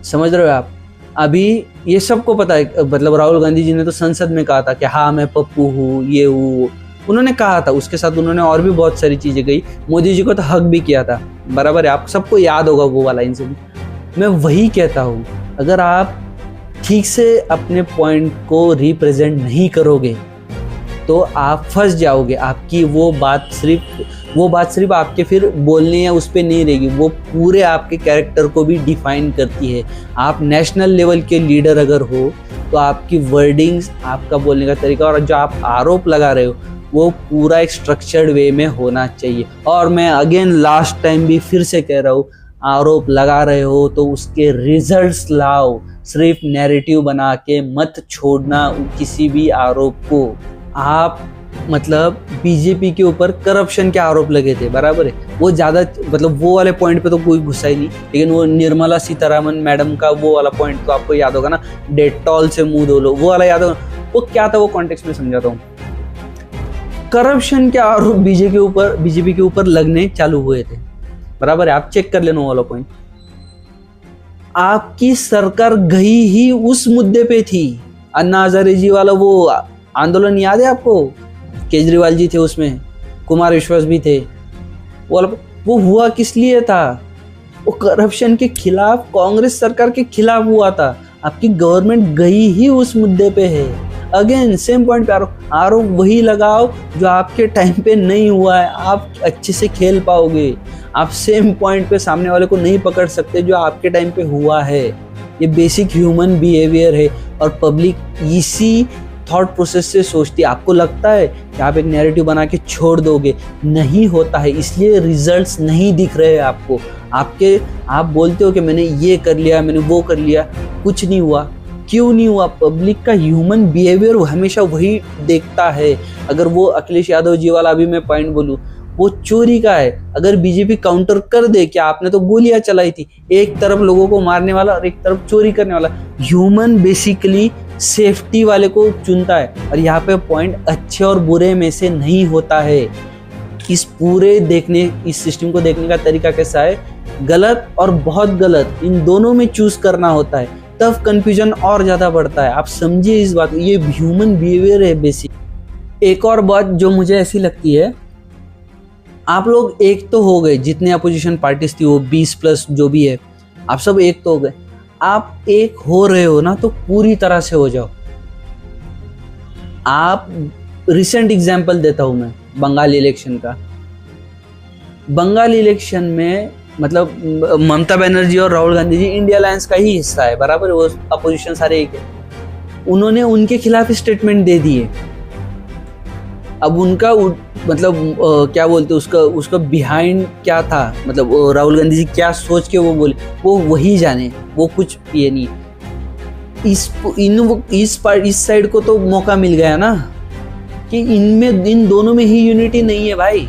समझ रहे हो आप? अभी ये सबको पता है, मतलब राहुल गांधी जी ने तो संसद में कहा था कि हाँ मैं पप्पू हूँ, ये हूँ, उन्होंने कहा था। उसके साथ उन्होंने और भी बहुत सारी चीज़ें कही। मोदी जी को तो हक भी किया था, बराबर है। आप सबको याद होगा वो वाला इंसिडेंट। मैं वही कहता हूँ, अगर आप ठीक से अपने पॉइंट को रिप्रेजेंट नहीं करोगे तो आप फंस जाओगे। आपकी वो बात सिर्फ आपके फिर बोलने या उस पर नहीं रहेगी, वो पूरे आपके कैरेक्टर को भी डिफाइन करती है। आप नेशनल लेवल के लीडर अगर हो तो आपकी वर्डिंग्स, आपका बोलने का तरीका और जो आप आरोप लगा रहे हो वो पूरा एक स्ट्रक्चर्ड वे में होना चाहिए। और मैं अगेन लास्ट टाइम भी फिर से कह रहा हूँ, आरोप लगा रहे हो तो उसके रिजल्ट्स लाओ, सिर्फ नैरेटिव बना के मत छोड़ना किसी भी आरोप को। आप मतलब बीजेपी के ऊपर करप्शन के आरोप लगे थे, बराबर है, वो ज़्यादा मतलब वो वाले पॉइंट पे तो कोई गुस्सा ही नहीं, लेकिन वो निर्मला सीतारामन मैडम का वो वाला पॉइंट तो आपको याद होगा ना, डेटॉल से मुंह धो लो, वो वाला याद होगा। वो क्या था, वो कॉन्टेक्स्ट में समझाता हूँ। करप्शन के आरोप बीजेपी के ऊपर लगने चालू हुए थे, बराबर है, आप चेक कर लेना वाला पॉइंट। आपकी सरकार गई ही उस मुद्दे पे थी। अन्ना हजारे जी वाला वो आंदोलन याद है आपको? केजरीवाल जी थे उसमें, कुमार विश्वास भी थे। वो हुआ किस लिए था? वो करप्शन के खिलाफ, कांग्रेस सरकार के खिलाफ हुआ था। आपकी गवर्नमेंट गई ही उस मुद्दे पे है। अगेन सेम पॉइंट पे आरोप वही लगाओ जो आपके टाइम पे नहीं हुआ है, आप अच्छे से खेल पाओगे। आप सेम पॉइंट पे सामने वाले को नहीं पकड़ सकते जो आपके टाइम पे हुआ है। ये बेसिक ह्यूमन बिहेवियर है और पब्लिक इसी थॉट प्रोसेस से सोचती है। आपको लगता है कि आप एक नैरेटिव बना के छोड़ दोगे, नहीं होता है, इसलिए रिजल्ट्स नहीं दिख रहे हैं आपको। आप बोलते हो कि मैंने ये कर लिया, मैंने वो कर लिया, कुछ नहीं हुआ। क्यों नहीं हुआ? पब्लिक का ह्यूमन बिहेवियर हमेशा वही देखता है। अगर वो अखिलेश यादव जी वाला अभी मैं पॉइंट बोलूँ, वो चोरी का है। अगर बीजेपी काउंटर कर दे कि आपने तो गोलियां चलाई थी, एक तरफ लोगों को मारने वाला और एक तरफ चोरी करने वाला, ह्यूमन बेसिकली सेफ्टी वाले को चुनता है। और यहाँ पे पॉइंट अच्छे और बुरे में से नहीं होता है। इस सिस्टम को देखने का तरीका कैसा है? गलत और बहुत गलत, इन दोनों में चूज करना होता है, तब कंफ्यूजन और ज्यादा बढ़ता है। आप समझिए इस बात, ये ह्यूमन बिहेवियर है बेसिक। एक और बात जो मुझे ऐसी लगती है, आप लोग एक तो हो गए, जितने अपोजिशन पार्टीज थी वो 20+ जो भी है, आप सब एक तो हो गए। आप एक हो रहे हो ना, तो पूरी तरह से हो जाओ। आप रिसेंट एग्जांपल देता हूं मैं बंगाल इलेक्शन का। बंगाल इलेक्शन में मतलब ममता बनर्जी और राहुल गांधी जी इंडिया अलायंस का ही हिस्सा है, बराबर, वो अपोजिशन सारे एक है। उन्होंने उनके खिलाफ स्टेटमेंट दे दिए। अब उनका मतलब क्या बोलते उसका बिहाइंड क्या था, मतलब राहुल गांधी जी क्या सोच के वो बोले, वो वही जाने, वो कुछ ये नहीं। इस साइड को तो मौका मिल गया ना कि इन दोनों में ही यूनिटी नहीं है भाई।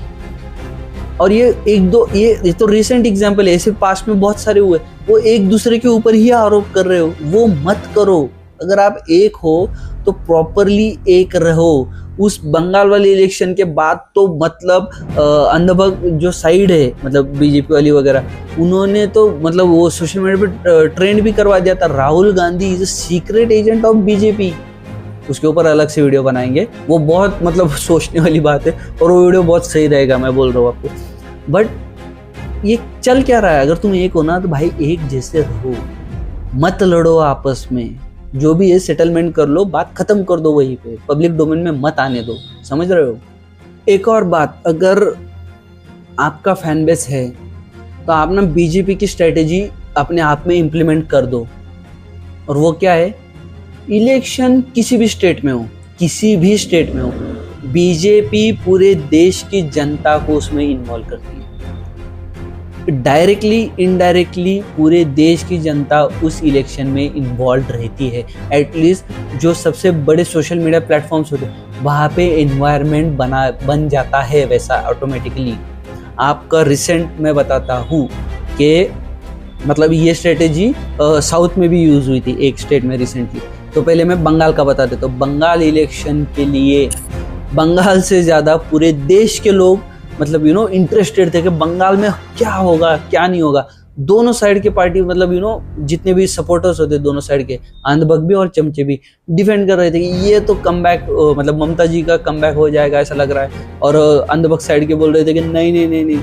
और ये तो रिसेंट एग्जांपल है, ऐसे पास्ट में बहुत सारे हुए। वो एक दूसरे के ऊपर ही आरोप कर रहे हो, वो मत करो। अगर आप एक हो तो प्रॉपरली एक रहो। उस बंगाल वाले इलेक्शन के बाद तो मतलब अंधभक्त जो साइड है, मतलब बीजेपी वाली वगैरह, उन्होंने तो मतलब वो सोशल मीडिया पे ट्रेंड भी करवा दिया था, Rahul Gandhi is a secret agent of BJP. उसके ऊपर अलग से वीडियो बनाएंगे, वो बहुत मतलब सोचने वाली बात है और वो वीडियो बहुत सही रहेगा, मैं बोल रहा हूँ आपको। बट ये चल क्या रहा है? अगर तुम एक हो ना तो भाई एक जैसे रहो, मत लड़ो आपस में, जो भी है सेटलमेंट कर लो, बात खत्म कर दो वहीं पे, पब्लिक डोमेन में मत आने दो। समझ रहे हो? एक और बात, अगर आपका फैन बेस है तो आप ना बीजेपी की स्ट्रेटेजी अपने आप में इम्प्लीमेंट कर दो। और वो क्या है? इलेक्शन किसी भी स्टेट में हो, बीजेपी पूरे देश की जनता को उसमें इन्वॉल्व करती है। डायरेक्टली इनडायरेक्टली पूरे देश की जनता उस इलेक्शन में इन्वॉल्व रहती है। एटलीस्ट जो सबसे बड़े सोशल मीडिया प्लेटफॉर्म्स होते हैं वहाँ पे एनवायरनमेंट बन जाता है वैसा ऑटोमेटिकली। आपका रिसेंट मैं बताता हूँ कि मतलब ये स्ट्रेटेजी साउथ में भी यूज़ हुई थी एक स्टेट में रिसेंटली। तो पहले मैं बंगाल का बता देता हूँ। बंगाल इलेक्शन के लिए बंगाल से ज़्यादा पूरे देश के लोग मतलब इंटरेस्टेड थे कि बंगाल में क्या होगा क्या नहीं होगा। दोनों साइड के पार्टी मतलब जितने भी सपोर्टर्स होते दोनों साइड के, अंधभक्त भी और चमचे भी, डिफेंड कर रहे थे कि ये तो कमबैक मतलब ममता जी का कमबैक हो जाएगा ऐसा लग रहा है। और अंधभक्त साइड के बोल रहे थे कि नहीं,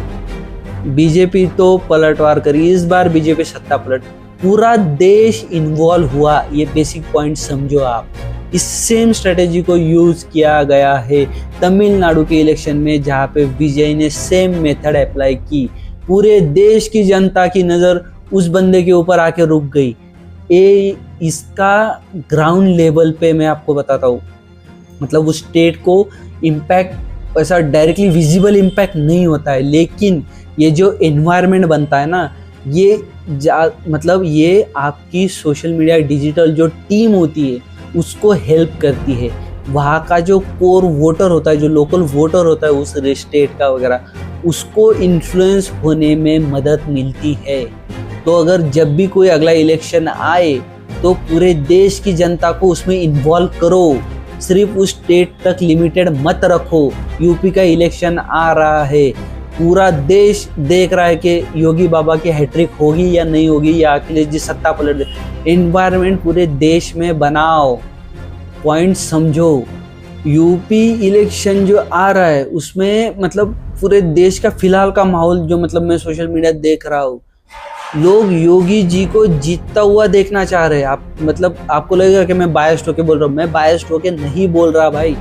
बीजेपी तो पलटवार करी, इस बार बीजेपी सत्ता पलट। पूरा देश इन्वॉल्व हुआ, ये बेसिक पॉइंट समझो आप। इस सेम स्ट्रेटेजी को यूज किया गया है तमिलनाडु के इलेक्शन में, जहाँ पे विजय ने सेम मेथड अप्लाई की। पूरे देश की जनता की नज़र उस बंदे के ऊपर आके रुक गई। इसका ग्राउंड लेवल पे मैं आपको बताता हूँ, मतलब उस स्टेट को इम्पैक्ट ऐसा डायरेक्टली विजिबल इम्पैक्ट नहीं होता है, लेकिन ये जो एनवायरनमेंट बनता है ना, ये मतलब ये आपकी सोशल मीडिया डिजिटल जो टीम होती है उसको हेल्प करती है। वहाँ का जो कोर वोटर होता है, जो लोकल वोटर होता है उस स्टेट का वगैरह, उसको इन्फ्लुएंस होने में मदद मिलती है। तो अगर जब भी कोई अगला इलेक्शन आए तो पूरे देश की जनता को उसमें इन्वॉल्व करो, सिर्फ उस स्टेट तक लिमिटेड मत रखो। यूपी का इलेक्शन आ रहा है, पूरा देश देख रहा है कि योगी बाबा की हैट्रिक होगी या नहीं होगी, या अखिलेश जी सत्ता पलट दे। एनवायरनमेंट पूरे देश में बनाओ, पॉइंट समझो। यूपी इलेक्शन जो आ रहा है उसमें मतलब पूरे देश का फिलहाल का माहौल जो मतलब मैं सोशल मीडिया देख रहा हूँ, लोग योगी जी को जीतता हुआ देखना चाह रहे हैं। आप मतलब आपको लगेगा कि मैं बायस्ड होके बोल रहा हूँ, मैं बायस्ड होके नहीं बोल रहा भाई।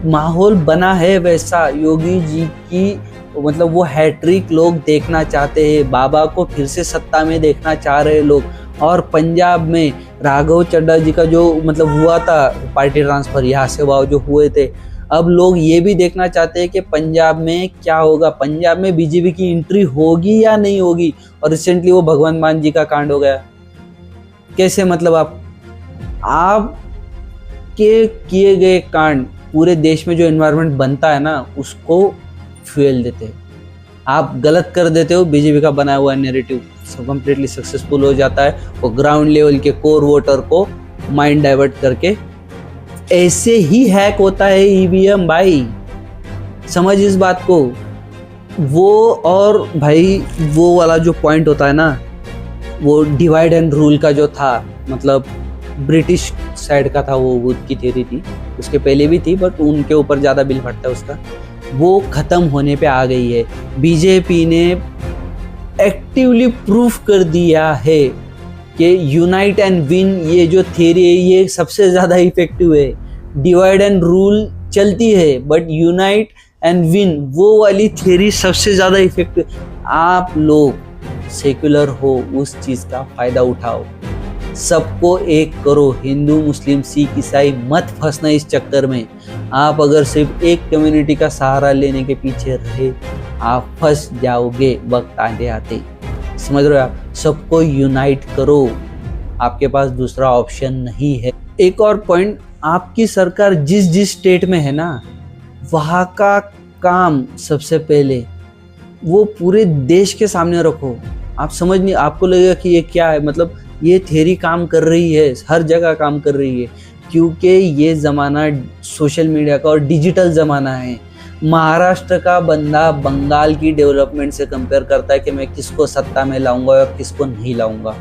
माहौल बना है वैसा, योगी जी की मतलब वो हैट्रिक लोग देखना चाहते हैं, बाबा को फिर से सत्ता में देखना चाह रहे लोग। और पंजाब में राघव चड्ढा जी का जो मतलब हुआ था पार्टी ट्रांसफर, यहाँ से वहाँ जो हुए थे, अब लोग ये भी देखना चाहते हैं कि पंजाब में क्या होगा, पंजाब में बीजेपी की एंट्री होगी या नहीं होगी। और रिसेंटली वो भगवंत मान जी का कांड हो गया, कैसे मतलब आप के किए गए कांड पूरे देश में जो एनवायरनमेंट बनता है ना उसको फ्यूल देते हैं। आप गलत कर देते हो, बीजेपी का बनाया हुआ नैरेटिव सब कंप्लीटली सक्सेसफुल हो जाता है, वो ग्राउंड लेवल के कोर वोटर को माइंड डाइवर्ट करके। ऐसे ही हैक होता है ईवीएम भाई, समझ इस बात को। वो और भाई वो वाला जो पॉइंट होता है ना, वो डिवाइड एंड रूल का जो था, मतलब ब्रिटिश साइड का था, वो वुड की थ्योरी थी, उसके पहले भी थी बट उनके ऊपर ज़्यादा बिल फटता है उसका, वो ख़त्म होने पे आ गई है। बीजेपी ने एक्टिवली प्रूफ कर दिया है कि यूनाइट एंड विन ये जो थ्योरी है ये सबसे ज़्यादा इफेक्टिव है। डिवाइड एंड रूल चलती है बट यूनाइट एंड विन वो वाली थ्योरी सबसे ज़्यादा इफेक्टिव। आप लोग सेक्युलर हो, उस चीज़ का फ़ायदा उठाओ, सबको एक करो, हिंदू मुस्लिम सिख ईसाई मत फंसना इस चक्कर में। आप अगर सिर्फ एक कम्युनिटी का सहारा लेने के पीछे रहे आप फंस जाओगे वक्त आते आते, समझ रहे हो आप। सबको यूनाइट करो, आपके पास दूसरा ऑप्शन नहीं है। एक और पॉइंट, आपकी सरकार जिस स्टेट में है ना, वहाँ का काम सबसे पहले वो पूरे देश के सामने रखो। आप समझ नहीं, आपको लगेगा कि ये क्या है, मतलब ये थ्योरी काम कर रही है, हर जगह काम कर रही है, क्योंकि ये ज़माना सोशल मीडिया का और डिजिटल ज़माना है। महाराष्ट्र का बंदा बंगाल की डेवलपमेंट से कंपेयर करता है कि मैं किसको सत्ता में लाऊंगा और किसको नहीं लाऊंगा,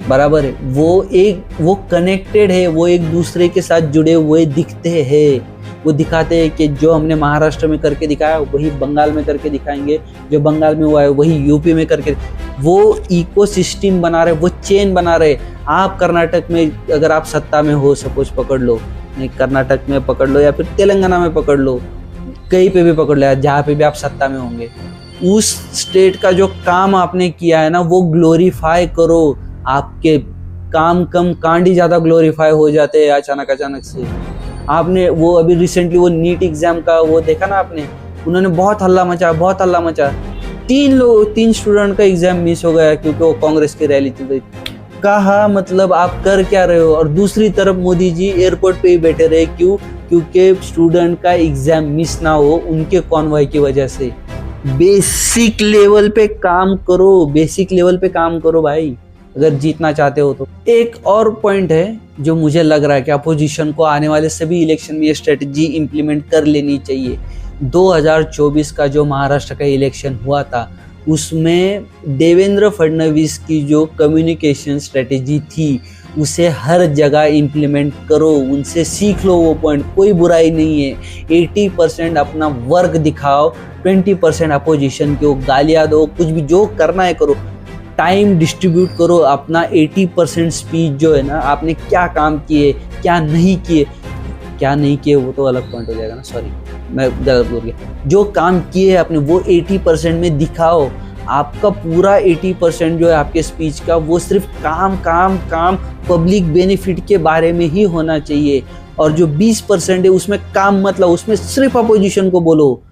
बराबर है। वो कनेक्टेड है, वो एक दूसरे के साथ जुड़े हुए दिखते हैं। वो दिखाते हैं कि जो हमने महाराष्ट्र में करके दिखाया वही बंगाल में करके दिखाएंगे, जो बंगाल में हुआ है वही यूपी में करके। वो इकोसिस्टम बना रहे, वो चेन बना रहे। आप कर्नाटक में अगर आप सत्ता में हो, सपोज पकड़ लो, नहीं कर्नाटक में पकड़ लो या फिर तेलंगाना में पकड़ लो, कहीं पे भी पकड़ लो, जहाँ पे भी आप सत्ता में होंगे, उस स्टेट का जो काम आपने किया है ना वो ग्लोरीफाई करो। आपके काम कम कांड ही ज़्यादा ग्लोरीफाई हो जाते हैं अचानक से। आपने वो अभी रिसेंटली वो नीट एग्जाम का वो देखा ना आपने, उन्होंने बहुत हल्ला मचा। 3 स्टूडेंट का एग्जाम मिस हो गया क्योंकि वो कांग्रेस की रैली चल रही थी। कहा मतलब आप कर क्या रहे हो। और दूसरी तरफ मोदी जी एयरपोर्ट पे ही बैठे रहे, क्यों? क्योंकि स्टूडेंट का एग्जाम मिस ना हो उनके कॉन्वॉय की वजह से। बेसिक लेवल पे काम करो भाई, अगर जीतना चाहते हो तो। एक और पॉइंट है जो मुझे लग रहा है कि अपोजिशन को आने वाले सभी इलेक्शन में ये स्ट्रेटजी इंप्लीमेंट कर लेनी चाहिए। 2024 का जो महाराष्ट्र का इलेक्शन हुआ था उसमें देवेंद्र फडणवीस की जो कम्युनिकेशन स्ट्रेटजी थी उसे हर जगह इंप्लीमेंट करो, उनसे सीख लो वो पॉइंट, कोई बुराई नहीं है। 80% अपना वर्क दिखाओ, 20% अपोजिशन को गालियाँ दो, कुछ भी जो करना है करो। टाइम डिस्ट्रीब्यूट करो, अपना 80% स्पीच जो है ना, आपने क्या काम किए क्या नहीं किए वो तो अलग पॉइंट हो जाएगा ना, सॉरी मैं गलत बोल गया। जो काम किए आपने वो 80% में दिखाओ। आपका पूरा 80% जो है आपके स्पीच का वो सिर्फ काम पब्लिक बेनिफिट के बारे में ही होना चाहिए, और जो 20% है उसमें काम मतलब उसमें सिर्फ अपोजिशन को बोलो,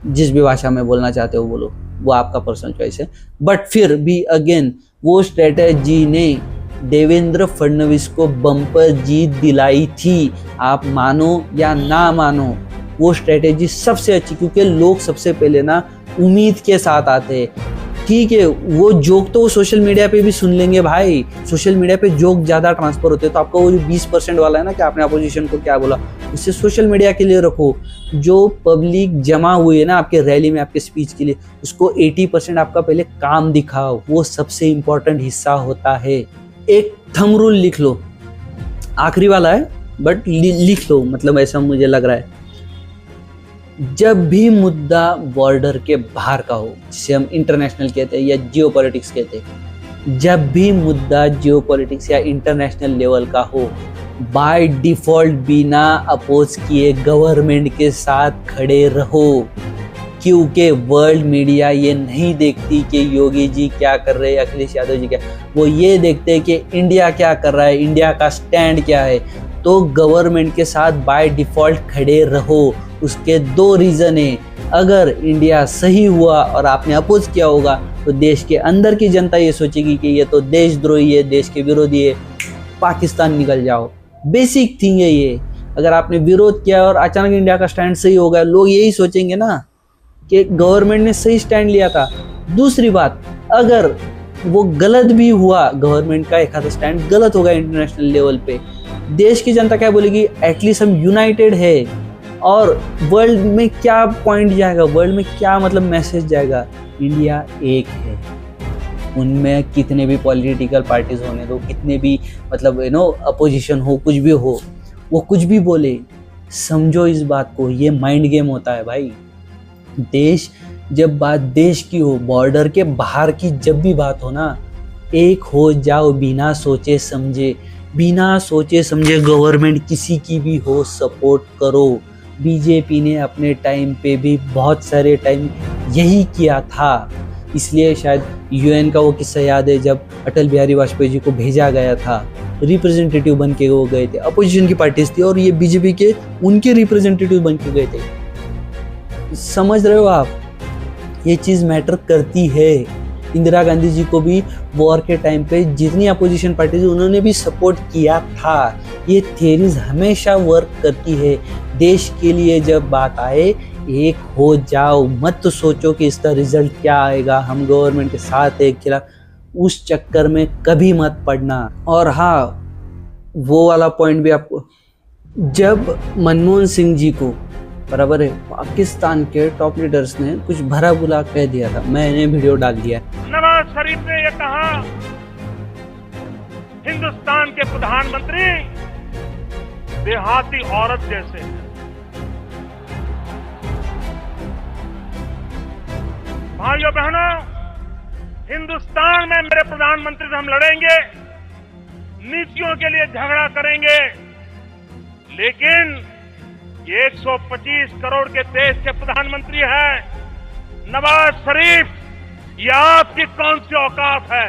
जिस भी भाषा में बोलना चाहते हो बोलो, वो आपका पर्सनल चॉइस है। बट फिर भी अगेन वो स्ट्रेटेजी ने देवेंद्र फडणवीस को बम्पर जीत दिलाई थी, आप मानो या ना मानो, वो स्ट्रेटेजी सबसे अच्छी, क्योंकि लोग सबसे पहले ना उम्मीद के साथ आते हैं। ठीक है, वो जोक तो वो सोशल मीडिया पे भी सुन लेंगे भाई, सोशल मीडिया पे जोक ज़्यादा ट्रांसफर होते हैं, तो आपका वो जो 20% वाला है ना कि आपने अपोजिशन को क्या बोला, उससे सोशल मीडिया के लिए रखो। जो पब्लिक जमा हुई है ना आपके रैली में आपके स्पीच के लिए, उसको 80% आपका पहले काम दिखाओ, वो सबसे इम्पोर्टेंट हिस्सा होता है। एक थंब रूल लिख लो, आखिरी वाला है बट लिख लो, मतलब ऐसा मुझे लग रहा है, जब भी मुद्दा बॉर्डर के बाहर का हो, जिसे हम इंटरनेशनल कहते हैं या जियोपॉलिटिक्स कहते हैं, जब भी मुद्दा जियोपॉलिटिक्स या इंटरनेशनल लेवल का हो, बाय डिफॉल्ट बिना अपोज किए गवर्नमेंट के साथ खड़े रहो, क्योंकि वर्ल्ड मीडिया ये नहीं देखती कि योगी जी क्या कर रहे हैं, अखिलेश यादव जी क्या, वो ये देखते हैं कि इंडिया क्या कर रहा है, इंडिया का स्टैंड क्या है। तो गवर्नमेंट के साथ बाय डिफॉल्ट खड़े रहो। उसके 2 रीज़न है, अगर इंडिया सही हुआ और आपने अपोज किया होगा तो देश के अंदर की जनता ये सोचेगी कि ये तो देशद्रोही है, देश के विरोधी है, पाकिस्तान निकल जाओ। बेसिक थिंग है ये। अगर आपने विरोध किया और अचानक इंडिया का स्टैंड सही हो गया, लोग यही सोचेंगे ना कि गवर्नमेंट ने सही स्टैंड लिया था। दूसरी बात, अगर वो गलत भी हुआ, गवर्नमेंट का एक आधा स्टैंड गलत होगा इंटरनेशनल लेवल पे, देश की जनता क्या बोलेगी, एटलीस्ट हम यूनाइटेड है। और वर्ल्ड में क्या पॉइंट जाएगा, वर्ल्ड में क्या मतलब मैसेज जाएगा, इंडिया एक है। उनमें कितने भी पॉलिटिकल पार्टीज होने दो, कितने भी मतलब अपोजिशन हो, कुछ भी हो, वो कुछ भी बोले, समझो इस बात को, ये माइंड गेम होता है भाई। देश, जब बात देश की हो, बॉर्डर के बाहर की जब भी बात हो ना, एक हो जाओ, बिना सोचे समझे गवर्नमेंट किसी की भी हो सपोर्ट करो। बीजेपी ने अपने टाइम पे भी बहुत सारे टाइम यही किया था, इसलिए शायद यूएन का वो किस्सा याद है, जब अटल बिहारी वाजपेयी जी को भेजा गया था, रिप्रेजेंटेटिव बन के वो गए थे, अपोजिशन की पार्टीज थी और ये बीजेपी के उनके रिप्रेजेंटेटिव बन के गए थे। समझ रहे हो आप, ये चीज़ मैटर करती है। इंदिरा गांधी जी को भी वॉर के टाइम पे जितनी अपोजिशन पार्टीज उन्होंने भी सपोर्ट किया था। ये थेरीज हमेशा वर्क करती है। देश के लिए जब बात आए, एक हो जाओ, मत सोचो कि इसका रिजल्ट क्या आएगा, हम गवर्नमेंट के साथ एक खिलाफ, उस चक्कर में कभी मत पड़ना। और हाँ, वो वाला पॉइंट भी आपको, जब मनमोहन सिंह जी को बराबर है पाकिस्तान के टॉप लीडर्स ने कुछ भरा बुला कह दिया था, मैंने वीडियो डाल दिया। नवाज शरीफ ने यह कहा, हिंदुस्तान के प्रधानमंत्री देहाती औरत जैसे हैं। भाइयों बहनों, हिंदुस्तान में मेरे प्रधानमंत्री से हम लड़ेंगे, नीतियों के लिए झगड़ा करेंगे, लेकिन ये 125 करोड़ के देश के प्रधानमंत्री हैं। नवाज शरीफ, ये आपकी कौन सी औकात है?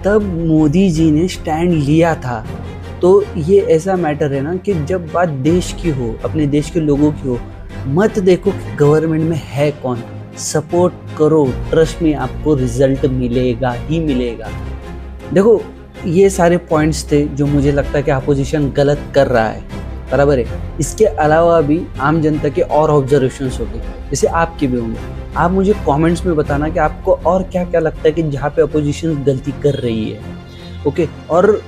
तब मोदी जी ने स्टैंड लिया था। तो ये ऐसा मैटर है ना कि जब बात देश की हो, अपने देश के लोगों की हो, मत देखो कि गवर्नमेंट में है कौन, सपोर्ट करो, ट्रस्ट में आपको रिजल्ट मिलेगा ही मिलेगा। देखो, ये सारे पॉइंट्स थे जो मुझे लगता है कि अपोजिशन गलत कर रहा है, बराबर है। इसके अलावा भी आम जनता के और ऑब्जर्वेशंस होंगे, जैसे आपके भी होंगे। आप मुझे कमेंट्स में बताना कि आपको और क्या क्या लगता है कि जहाँ पे अपोजिशन गलती कर रही है, ओके। और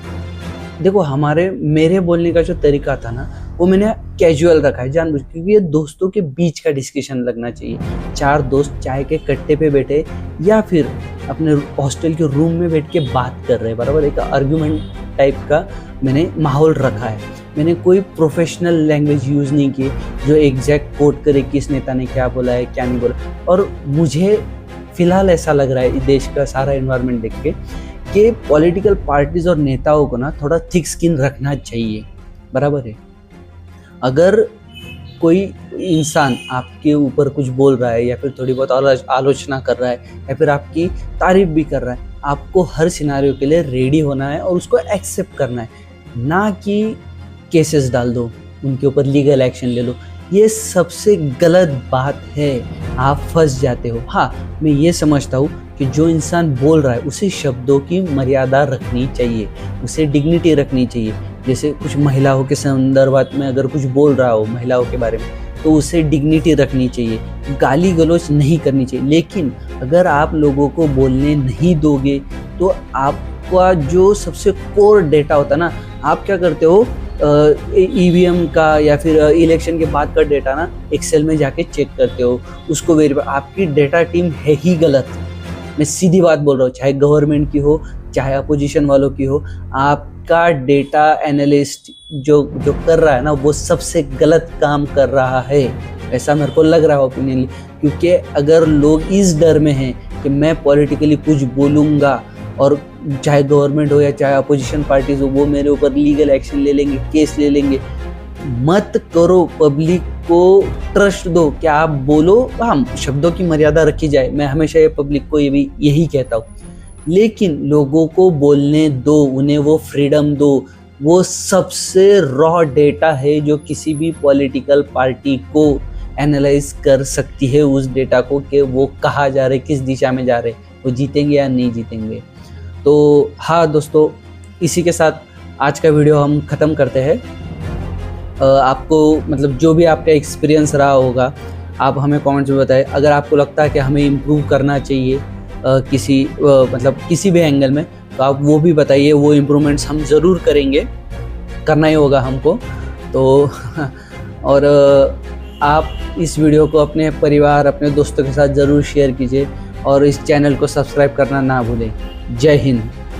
देखो, मेरे बोलने का जो तरीका था ना, वो मैंने कैजुअल रखा है जानबूझ, क्योंकि ये दोस्तों के बीच का डिस्कशन लगना चाहिए। 4 दोस्त चाय के कट्टे पे बैठे या फिर अपने हॉस्टल के रूम में बैठ के बात कर रहे हैं, बराबर, एक आर्ग्यूमेंट टाइप का मैंने माहौल रखा है। मैंने कोई प्रोफेशनल लैंग्वेज यूज़ नहीं की जो एग्जैक्ट कोट करे किस नेता ने क्या बोला है क्या नहीं बोला। और मुझे फ़िलहाल ऐसा लग रहा है देश का सारा एनवायरनमेंट देख के कि पॉलिटिकल पार्टीज़ और नेताओं को ना थोड़ा थिक स्किन रखना चाहिए, बराबर है। अगर कोई इंसान आपके ऊपर कुछ बोल रहा है या फिर थोड़ी बहुत आलोचना कर रहा है या फिर आपकी तारीफ भी कर रहा है, आपको हर सिनारियो के लिए रेडी होना है और उसको एक्सेप्ट करना है, ना कि केसेस डाल दो, उनके ऊपर लीगल एक्शन ले लो। ये सबसे गलत बात है, आप फंस जाते हो। हाँ, मैं ये समझता हूँ कि जो इंसान बोल रहा है उसे शब्दों की मर्यादा रखनी चाहिए, उसे डिग्निटी रखनी चाहिए। जैसे कुछ महिलाओं के संदर्भात में अगर कुछ बोल रहा हो महिलाओं के बारे में, तो उसे डिग्निटी रखनी चाहिए, गाली गलौज नहीं करनी चाहिए। लेकिन अगर आप लोगों को बोलने नहीं दोगे तो आपका जो सबसे कोर डेटा होता है ना, आप क्या करते हो, ईवीएम का या फिर इलेक्शन के बाद का डेटा ना एक्सेल में जाके चेक करते हो, उसको वेरीफाई। आपकी डेटा टीम है ही गलत, मैं सीधी बात बोल रहा हूँ, चाहे गवर्नमेंट की हो चाहे अपोजिशन वालों की हो। आपका डेटा एनालिस्ट जो कर रहा है ना, वो सबसे गलत काम कर रहा है, ऐसा मेरे को लग रहा है ओपिनियनली। क्योंकि अगर लोग इस डर में हैं कि मैं पॉलिटिकली कुछ बोलूँगा और चाहे गवर्नमेंट हो या चाहे अपोजिशन पार्टीज हो, वो मेरे ऊपर लीगल एक्शन ले लेंगे, केस ले लेंगे, मत करो। पब्लिक को ट्रस्ट दो कि आप बोलो, हाँ शब्दों की मर्यादा रखी जाए, मैं हमेशा ये पब्लिक को यही कहता हूँ। लेकिन लोगों को बोलने दो, उन्हें वो फ्रीडम दो। वो सबसे रॉ डेटा है जो किसी भी पॉलिटिकल पार्टी को एनालाइज कर सकती है उस डेटा को, कि वो कहाँ जा रहे, किस दिशा में जा रहे, वो जीतेंगे या नहीं जीतेंगे। तो हाँ दोस्तों, इसी के साथ आज का वीडियो हम ख़त्म करते हैं। आपको मतलब जो भी आपका एक्सपीरियंस रहा होगा आप हमें कमेंट्स में बताएं। अगर आपको लगता है कि हमें इम्प्रूव करना चाहिए किसी भी एंगल में, तो आप वो भी बताइए, वो इम्प्रूवमेंट्स हम ज़रूर करेंगे, करना ही होगा हमको। तो और आप इस वीडियो को अपने परिवार, अपने दोस्तों के साथ ज़रूर शेयर कीजिए और इस चैनल को सब्सक्राइब करना ना भूलें। जय हिंद।